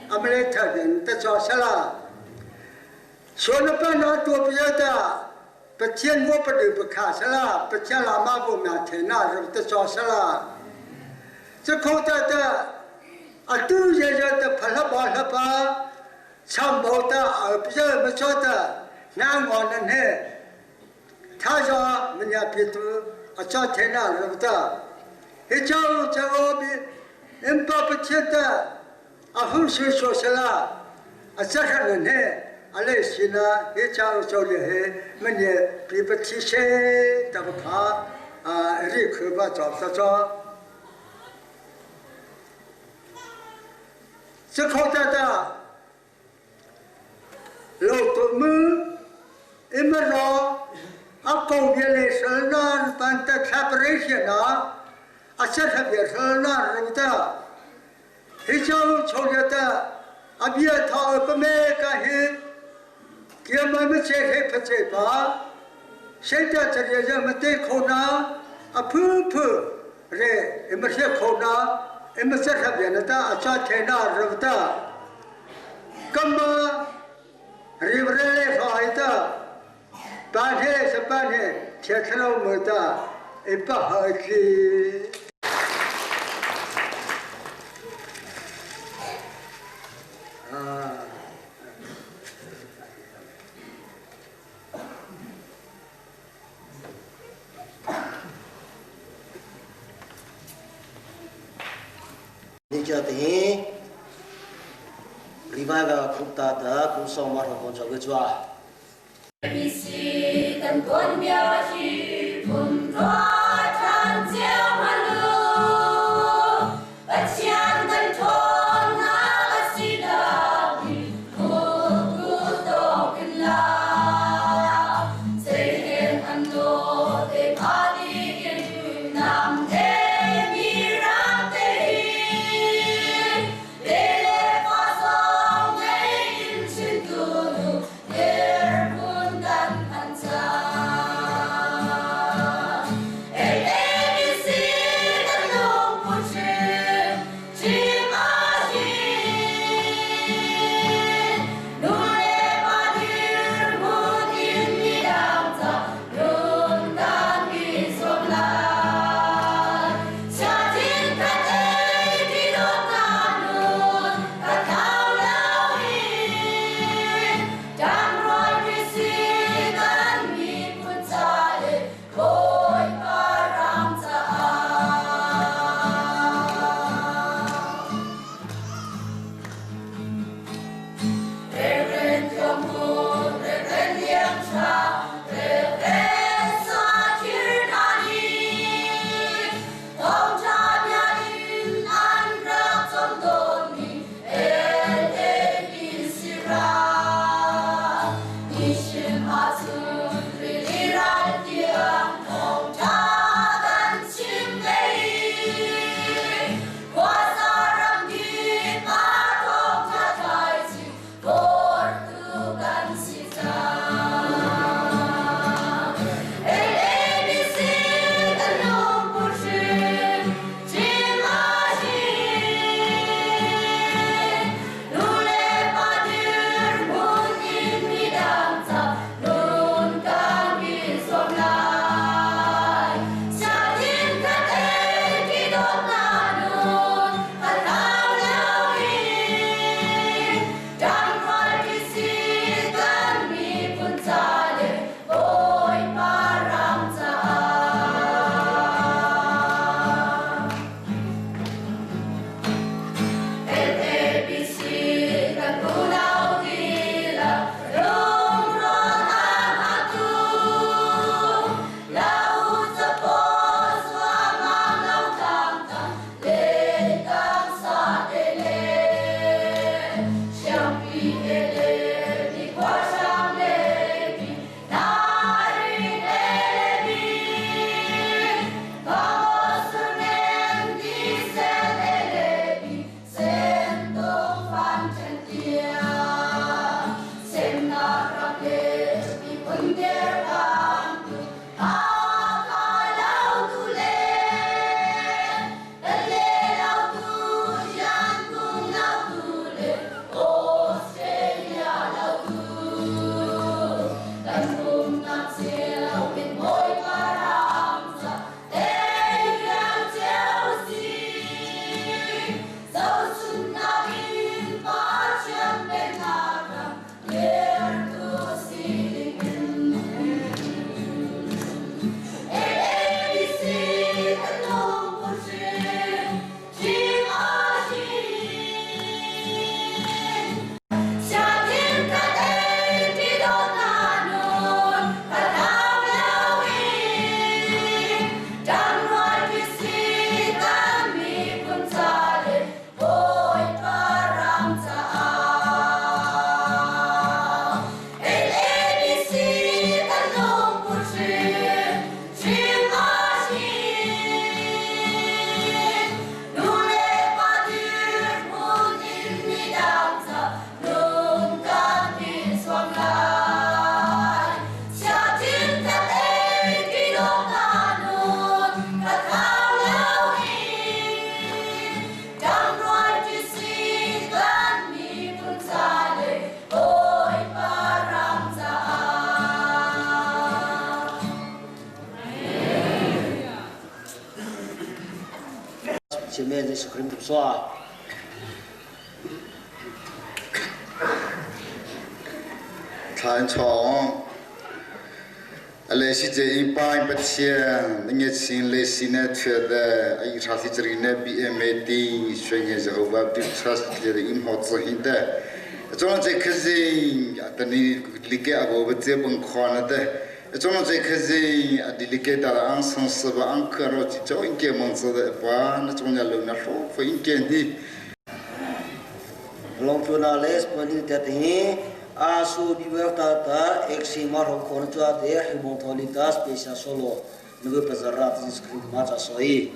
ông lấy thời gian ta cho sao là số nó bao nhiêu tuổi bây giờ ta bắt chuyện vô bắt được bắt khá sao là bắt chuyện làm mà vô mà thế nào rồi ta cho sao là chứ không ta tu giờ ta phải là ba chăm bảo ta ở bây giờ mà cho ta ngang ngọn này hết thay cho mình nhà biết tu cho thế nào rồi ta hết cháu bị em ba bắt chuyện ta không suy số sao là chắc hẳn là hết alay sina he chao chao le he manye pi pa thi se ta kha ri khu ba chop sa cho se kho ta lo to mu em ro ap ko ye le sal na pan ta separation na a se ha ye sal na ru ta he chao chao le ta abia tha pa me ka he kia mới chơi hết phải chơi ba, sẽ cho chơi giờ mà tê khổ na, phứ rồi em mới sẽ khổ na, em mới sẽ làm gì nữa ta, cho thế nào rồi ta, cầm river phải ta, ban hết sẽ ban hết, thiệt lâu mới ta, em bảo hỏi gì.
cho thì revive cũng ta đã cũng xong mà không cho cái chua
ABC tan tuan bia hi pun ra chan chiao malu achian tan thon na asida bi ku do kin la say hen an do te phali in nam te mi ram te de le fa song nei in chin tu
Amen Yesus Kristus soa.
Thành chong
Ale si je impa impatia nge sin le sinet feda ai rasi trina BMT swenge Zaho bapti trust le im hot so hinda John je khazi atani like abo bte bang khana de John je khazi adilike ta ang sans ba ang karo chi cho inke mon so de pa na chong ya lo na ro fo inke ni
long tuna les poni te asu biberta ta eksi marho kon chua de hibon tolita special solo nugo pazarat script macha soi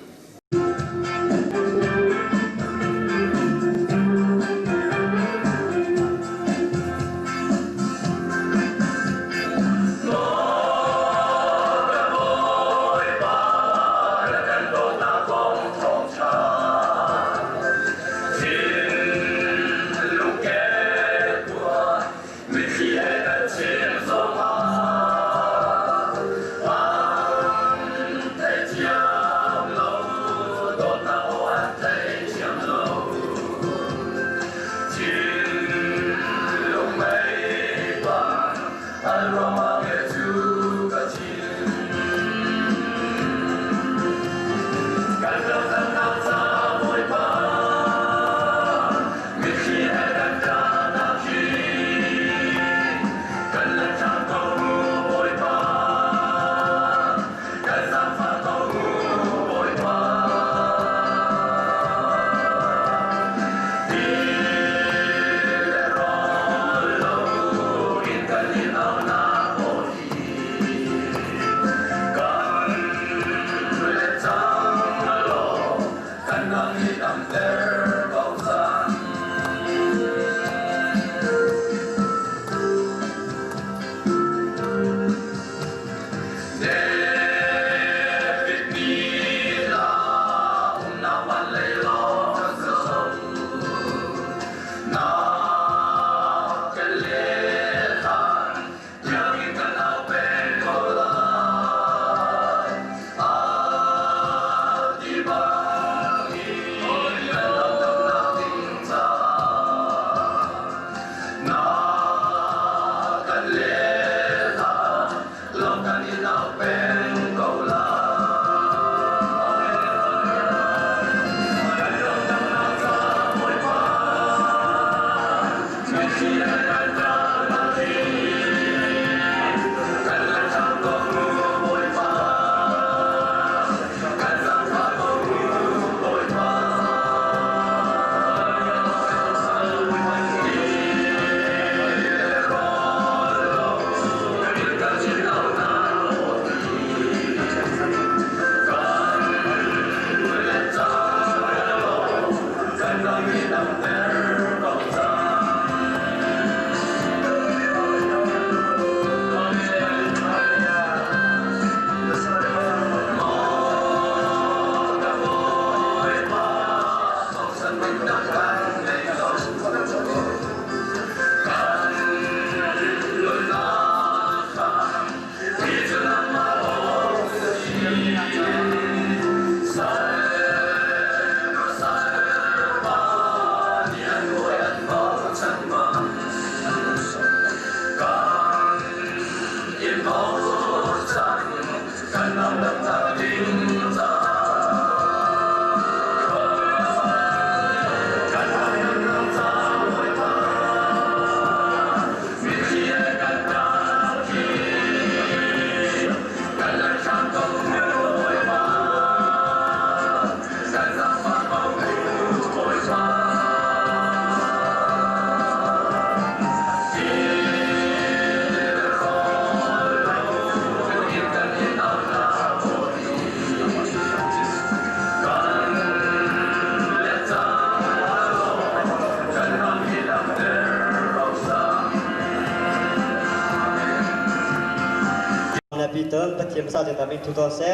Peter, pathiam sa je tapi tutor se.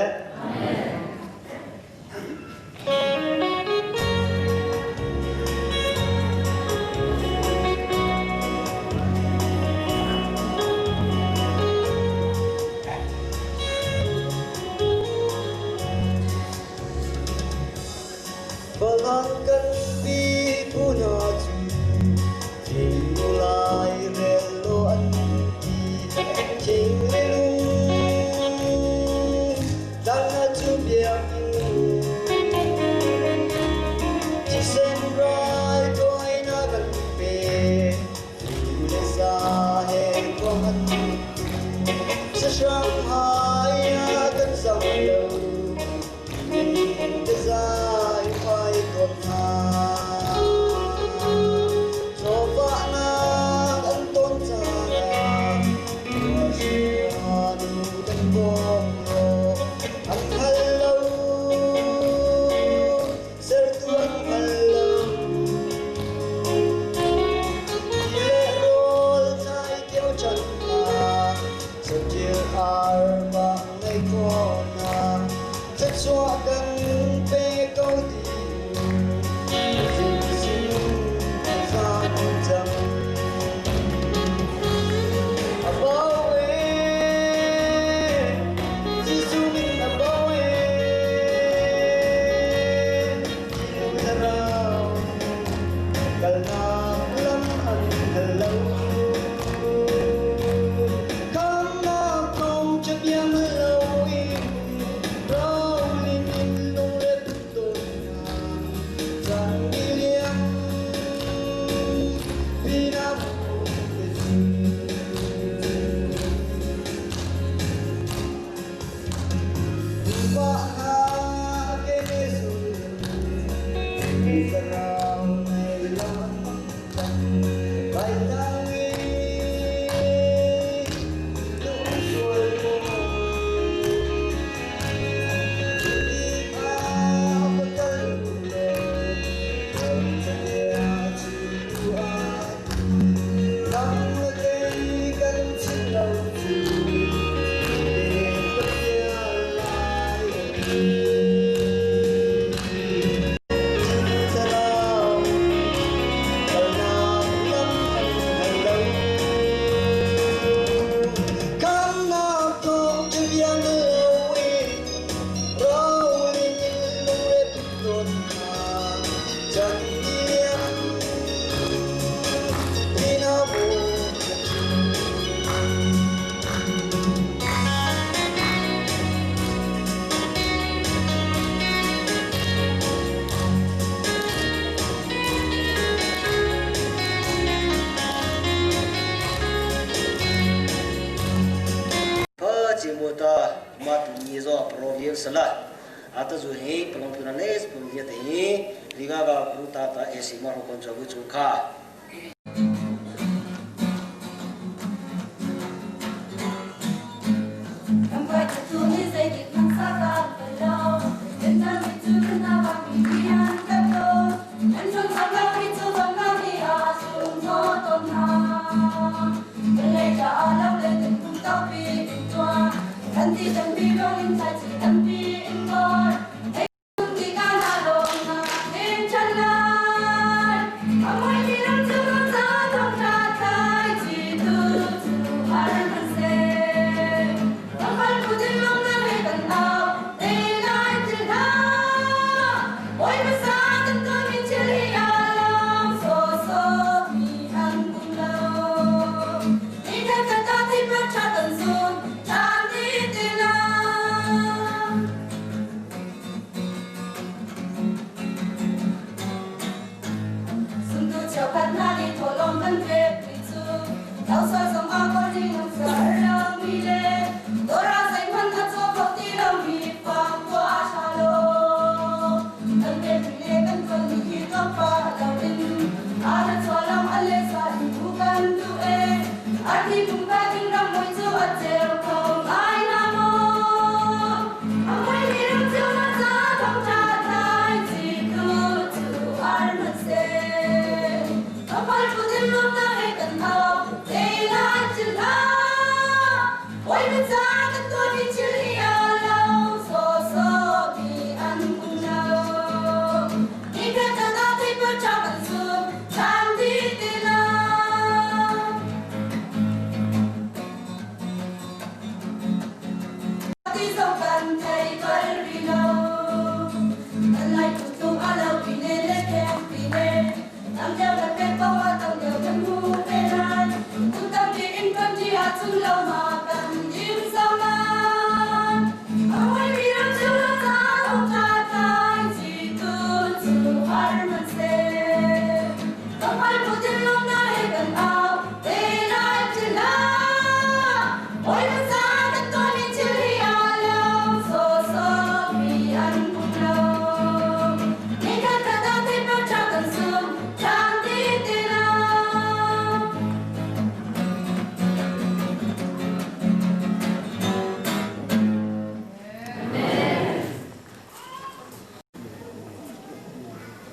Balangkan di punaju, mulai relo anti, king relu chất xóa gần về câu tình xin gian dầm bảo vệ Giêsu mình bảo vệ yêu ta nào cần nào lắm anh hello không nào không chấp nhận lâu im rau linh linh lung lết tôi rằng đi liêm vì đã atau zuhi pelong tunanes pelong teh liga ba puta ta esi mar kon jago chukha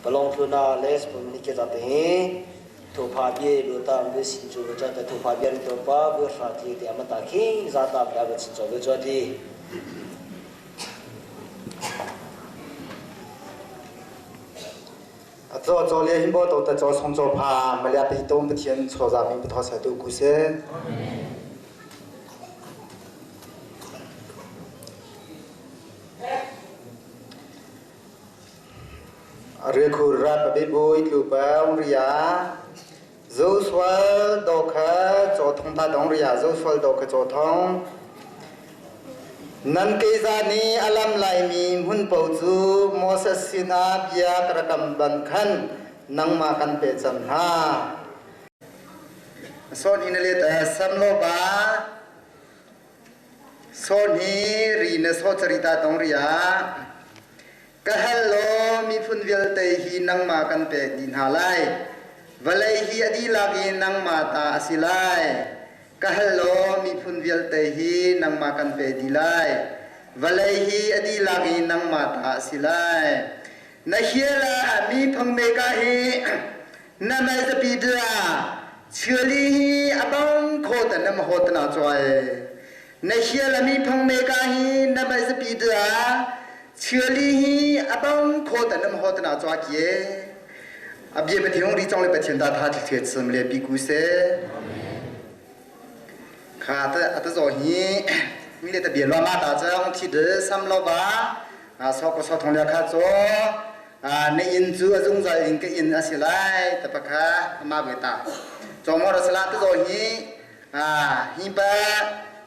pelong tuna les pemikir tapi tu pagi luta ambil sinju berjata tu pagi itu apa berfati di amat taki zata beragam sinju berjadi
做咧hin bo to ta cho song cho pha ma lia pi tom pu thian cho za mi pu tho sa tu ku se ria khu ra pa be boi lu pa ong ria zo swal do kha cho thong ta dong ria zo swal do kha cho thong nan ke za ni alam lai mi hun po chu mo sa sina bia kra kam ban khan nang ma kan pe cham ha son in le ta sam lo ba son hi ri na so charita dong ria ka hello mi phun vel te hi nang ma kan pe din ha lai valai hi adi lagi nang ma ta asilai ka hello mi phun vel te hi nang ma kan pe di lai valai hi adi lagi nang ma ta asilai na hiela mi phang me ka hi na mai sa pi da chuli hi abang kho ta nam ho ta na choi na hiela mi phang me ka hi na mai sa pi da chuli hi abang kho ta nam ho ta na chwa kie abye me thiong ri chong le pa chen da tha thi the chim le bi ku se kha ta ata zo hi mi le ta bie lo ma ta chang thi de sam lo ba a so ko so thong le kha cho ne in chu azung za in ke in asilai ta pa kha ma be ta cho mo ra sala ta zo hi hi pa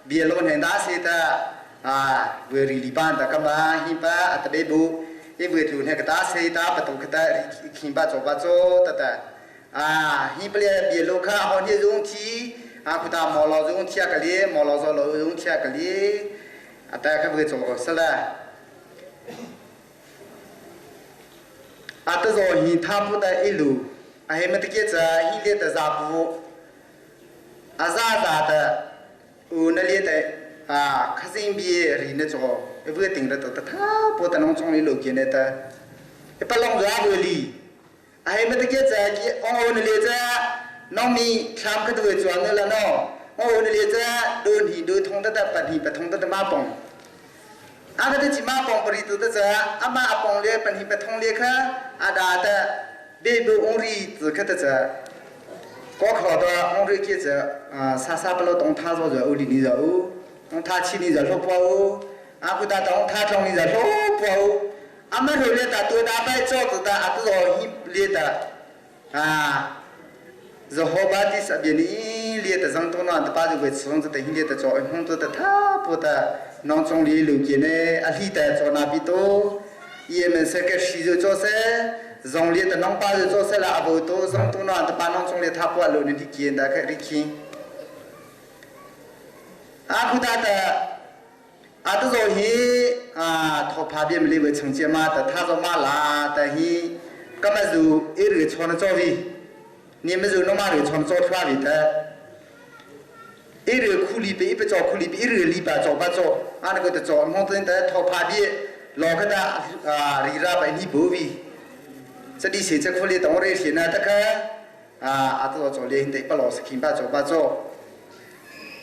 bie lo ne da se ta vừa rì lì ban ta các ba hi ba at be bu e vừa tu ne ka ta se ta pa tu ka ta khi ba cho ta hi ple bie lo kha ho ni zung thi ku ta mo lo zung thia ka li mo lo zo lo zung thia ka li ata ka vừa cho sala at zo hi tha pu ta ilu he ma te ke cha hi le ta za bu za ta u na le ta khazing bi ri ne cho e vừa ting ra to ta tha po ta nong chong li lo ki ne ta e pa long za bu li ai ma te ke cha ki o ne le cha nong mi tham ka tu chuan ne la no o ne le cha don hi do thong ta pa hi pa thong ta ma pong a ka te chi ma pong pari tu ta cha ama apong le pa hi pa thong le kha a da ta be bu ong ri zu kha ta cha ko kho da ong ri ke cha sa sa pa lo tong tha zo zo o li ni zo ông tha chi ni giờ lốp bao, aku ta ông tha trong ni giờ lốp bao, ama rồi lên ta tôi đã bay cho tụi ta, aku rồi hip lên ta, Zaho ba ti sa biani liet ta zang to na ta pa du wet song ta hin liet ta cho hong to ta tha po ta nong chong li lu ki ne a hi ta cho na pi to ye men se ke shi zo cho se zong liet ta nong pa zo cho se la abo to zang to na ta pa nong chong liet tha po lo ni ti ki da ka ri ki a khu ta ta a to zo hi tho pha bi me li we chang che ma ta tha zo ma la ta hi ka ma zu e ri cho na cho vi你们就弄嘛的从早出来的，一日苦力比一不做苦力比一日礼拜做不做，俺那个的做，我们在头旁边老个的里拉白你不为，这里现在苦力当然现在这个都做连的不老是看不做不做，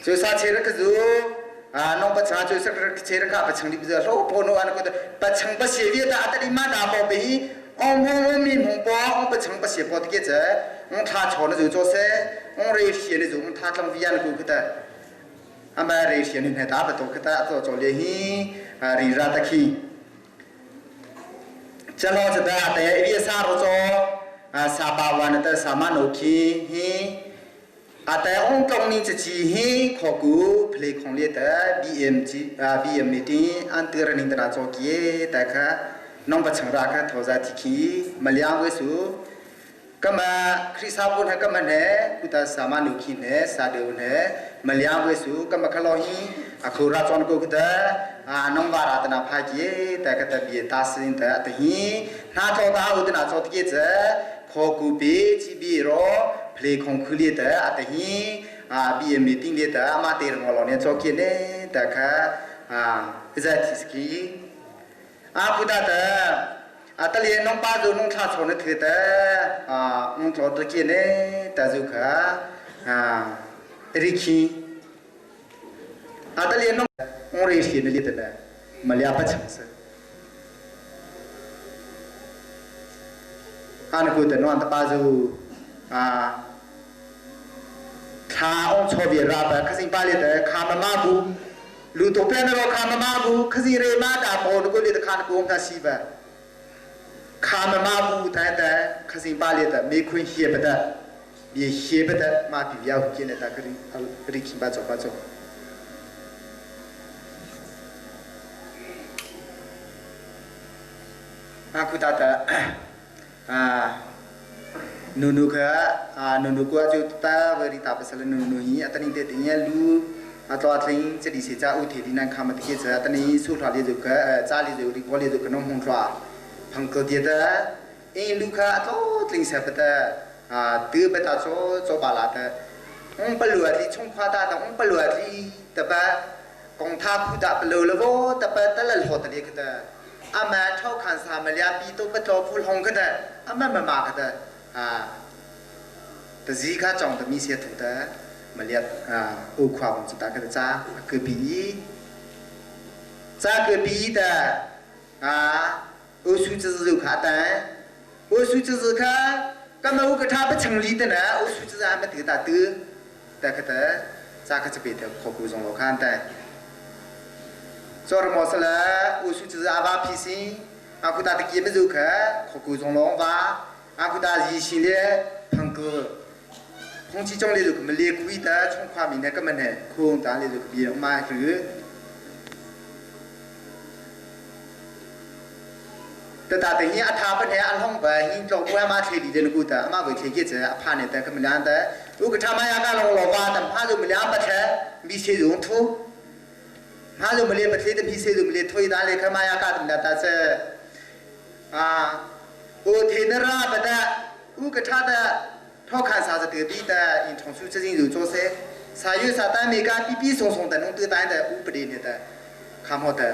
就啥车那个就弄不成就是车那个不成立不是，老婆弄俺那个的不成不协议的，这里嘛大宝贝。ông mi mong bo ông bê chăng bê xếp bọt cái gì ông thà chọn nó rồi cho xe ông rây xìa nó rồi ông thà trong viên của cái ta anh bà rây xìa nên hệ đá bê tổ cái ta cho lệ hi rì ra ta khi cho nó cho ta tại vì sao cho sa baวันta sa ma nô khi hi tại ông trong ní chỉ hi khó cú play không liệt ta BM meeting anh tự ra nên ta cho kia tại cảน้องประชังราคาทอซาทิคีมาเลี้ยงไว้สูก็มาคริสต์บุญให้ก็มาเน่กุตาสามานุขีเน่สาเดียวเน่มาเลี้ยงไว้สูก็มาขลอฮีอโคราชอนกูกุตาน้องวาราตนาพาจีแต่ก็แต่เบียตาสินแต่แต่ฮีน่าทอตาอุตนาจอดเกจขอกูเปจีบีรอเพลงของคุเลียแต่แต่ฮีบีเอ็มมีติ้งเลียแต่มาเตอร์งอลเนี่ยจอดเกเน่แต่ค่ะจะทิสกีพุทธะแต่ตะเลียน้องป้าดูน้องชาชนนั่นคือแต่น้องจอดตะเกียนเนี่ยแต่จุกริคีตะเลียน้องเรียนนี่แต่ละมาเลียปัจจังส
อันกูแต่นอนตะปาจูท้าองชอบเวราบข้าสิงปาเลยแต่ข้ามาบูลูตัวเป็นเราข้ามาบูข้าสิเรมาตาปอนกูเลยแต่ข้ากูองค์ชีบะข้ามาบูแต่ข้าสิงปาเลยแต่ไม่ควรเฮียบแต่มีเฮียบแต่มาพิวิอาหุกินแต่กริคิมบาจบaku tata nunu ko aja ta berita pasal nunu ini atau ni dia lu atau atling jadi sejak uti di nang kamar tiga sejak atau ni surat dia juga cari juga boleh juga nombor tua pangkal dia dah ini lu ka atau atling siapa dah tu betul coba lah dah perlu atli cong kata dah perlu atli tapi kong thap tak perlu lewo tapi terlalu hot dia kataอามาเท่าขันสามเลียปีตัวกระโจพูดหงก็ได้อามาก็ได้แต่จีข้าจองแต่มีเสียถูกแต่มาเลียอุความจุดตาก็จะจ้าเกิดปีแต่อุสุจะรู้ขาแต่อุสุจะรู้ขาก็มาอุกระทาไปชังลีแต่นะอุสุจะไม่ถือตาตื้อแต่ก็แต่จ้าก็จะเป็นแต่ขอบคุณสงฆ์ข้านแต่จอร์มอสละอุสุจิอาบาพิสิอาคุตาตะกี้ไม่รู้ค่ะขอกุศลลงว่าอาคุตาจีชิเล่พังกูคงที่จงเลยรู้ก็มันเลี้ยกุยแต่ช่วงความมีเนี่ยก็มันเนี่ยคงตาเลยรู้ก็เบี้ยมาหรือแต่ตาแต่เฮียอาทาเป็นเฮียอันห้องไปเฮียจงบัวมาเทดีเดนกูแต่มาไปเทเกจจะผ่านเนี่ยแต่ก็มันนั่นแต่ลูกทำมายาการลงหลอกว่าแต่พาดูมันแล้วมาเทมีเสียงทุกฮาลูมาเลประเทศที่พิเศษลูมาเลถอยด้านเลยขมายากาศมันตาเสโอเทนราบแต่อุกท่าแต่ท่อขันสาจะเตือนปีแต่อินทองสุจริงอยู่โจเซ่สายุสาแต่เมกาปีส่งแต่น้องตื่นตายแต่อุปเดเนี่ยแต่คำว่าแต่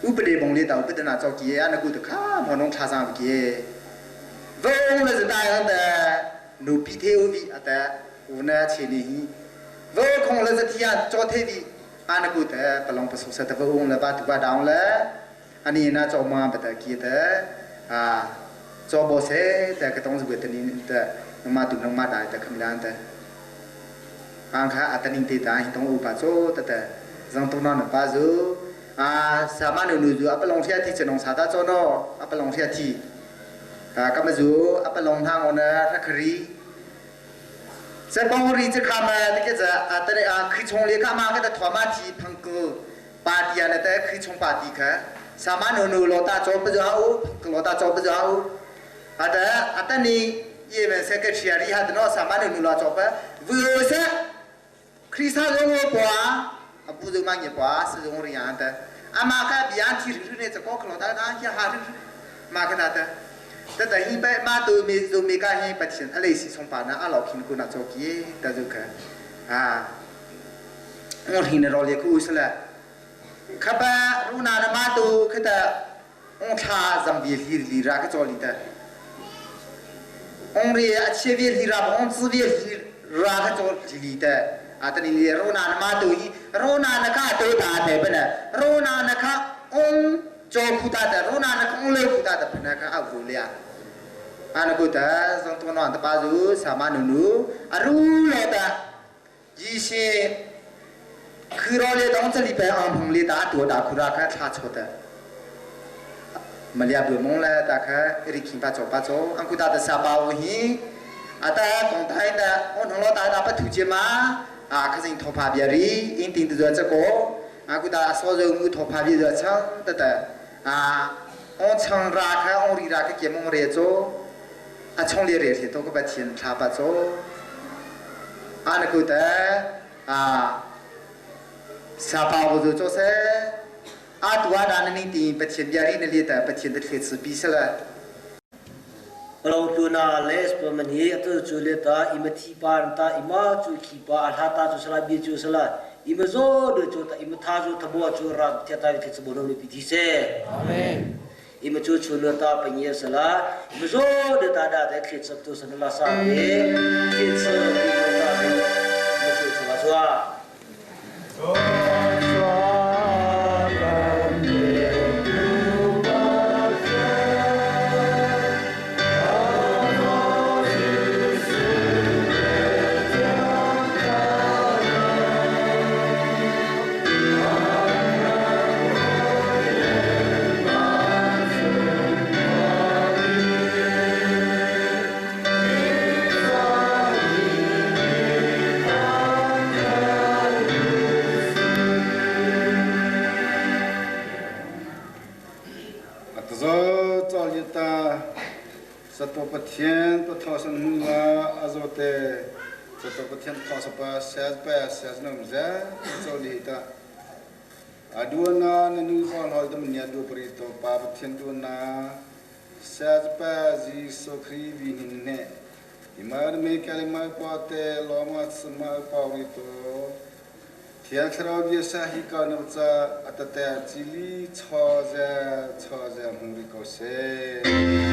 อุปเดบงเลยแต่อุปเดน่าจะเกี่ยอันนั้นกูแต่ข้าพอน้องชาสังเกี่ยวงเลยจะได้แต่หนูพิเทอุบิแต่อุณาเชนีว่าคงเลยจะที่อันจอดเทวีอันนั้นกูแต่ปลงประสบสัตว์ว่าองค์ละบาตุบาดาวละอันนี้น่าจะมาเป็นแต่กี่แต่จอบอเซ่แต่ก็ต้องสวยแต่นี้แต่มาตุนมาได้แต่คำนั้นแต่บางครั้งอัตนินติตาหิต้องอุปาโซแต่จังตรงนั้นป้าจูสามารถนูจูอัปลงเทียที่จะนองสาตาโจโนอัปลงเทียที่ก็มาจูอัปลงทางอนรักรีจะบางรีจะข้ามาแต่ก็จะแต่คือชงเลี้ยข้ามาก็จะถอมาที่พังกูปาตีอันแต่คือชงปาตีค่ะสามารถนูโลตาโจปะจ้าอูโลตาโจปะจ้าอูแต่นี่ยี่เป็นเซกเชียรีฮัดโนสามารถนูโลโจปะวิวเซคริสต์ลงหัวปูดูมันยังกว่าสิ่งเรียนแต่มาแค่บิอันที่รู้เนี่ยจะก็ขลุ่นแต่ถ้าที่หามาขนาดแต่ที่ไปมาตัวมีการให้ปัจจัยอะไรสิสมปานะเราคิดคุณน่าจะเกี่ยแต่ดูกันองค์หินเราเรียกคู่สละข้าพรู้นานมาตัวคือแต่องค์ชาจำเบียร์ลีรักจอลีแต่องค์เรียเชเบียร์ลีรักองค์ซีเบียร์ลีรักจอลีแต่ตอนนี้โรนานมาตัวนี้โรนานข้าตัวตาเด็บนะโรนานข้าองโจคุตาแต่โรนานข้าองเลี้ยคุตาแต่พนักข้าเอาบุเลียอันนั้นกูแต่ส่งตัวนอนตะปาจูสามานุรู้เลยแต่ยี่สิคือเราเลยต้องจะรีบไปอัมพงเลยตาตัวตาคุราข้าชาชดแต่มาเลียบุมงเลยแต่ข้าริคิมปัจจุอันกูแต่สาบาวหิแต่ของไทยแต่องค์เราตาปัจจุเจมาข้าศึกทอพาเบียรีอินทินตัวเจ้าก็กูได้สอนงูทอพาเบียร์ช่างแต่องช่างราคาองรีราคาเกี่ยมองเรียโจช่างเรียเที่ยวก็ไปเทียนชาปัจจุอันกูแต่สาบาวดูโจเซ่ตัวด้านนี้ตีไปเทียนเบียรีนั่นเลยแต่ไปเทียนเด็กสุดปีเสละ
เราตัวน่าเลสประมาณนี้ตัวจุเลต้าอิมทีปานตาอิมาจุขีปาอัลฮาตาจุสลาบีจุสลาอิมโซดูจุตาอิมทาจุทบัวจุรับเทียตาที่สมบูรณ์ในพิธีเสอาเมนอิมจุเลต้าเป็นเยสลาอิมโซดูตาดาแต่คิดสักตัวสันลาสาเอคิดสักตัวตาเป็นอิมจุสลาซัว
satu petian petosan hula azote satu petian tosapa siapa nomza solita aduana nenu kon hol temnya dua perito pa petian tuana siapa zi sokri vinine imar me kalima pote loma semua pawito tiang serau biasa hika namca atate cili choza mungri kose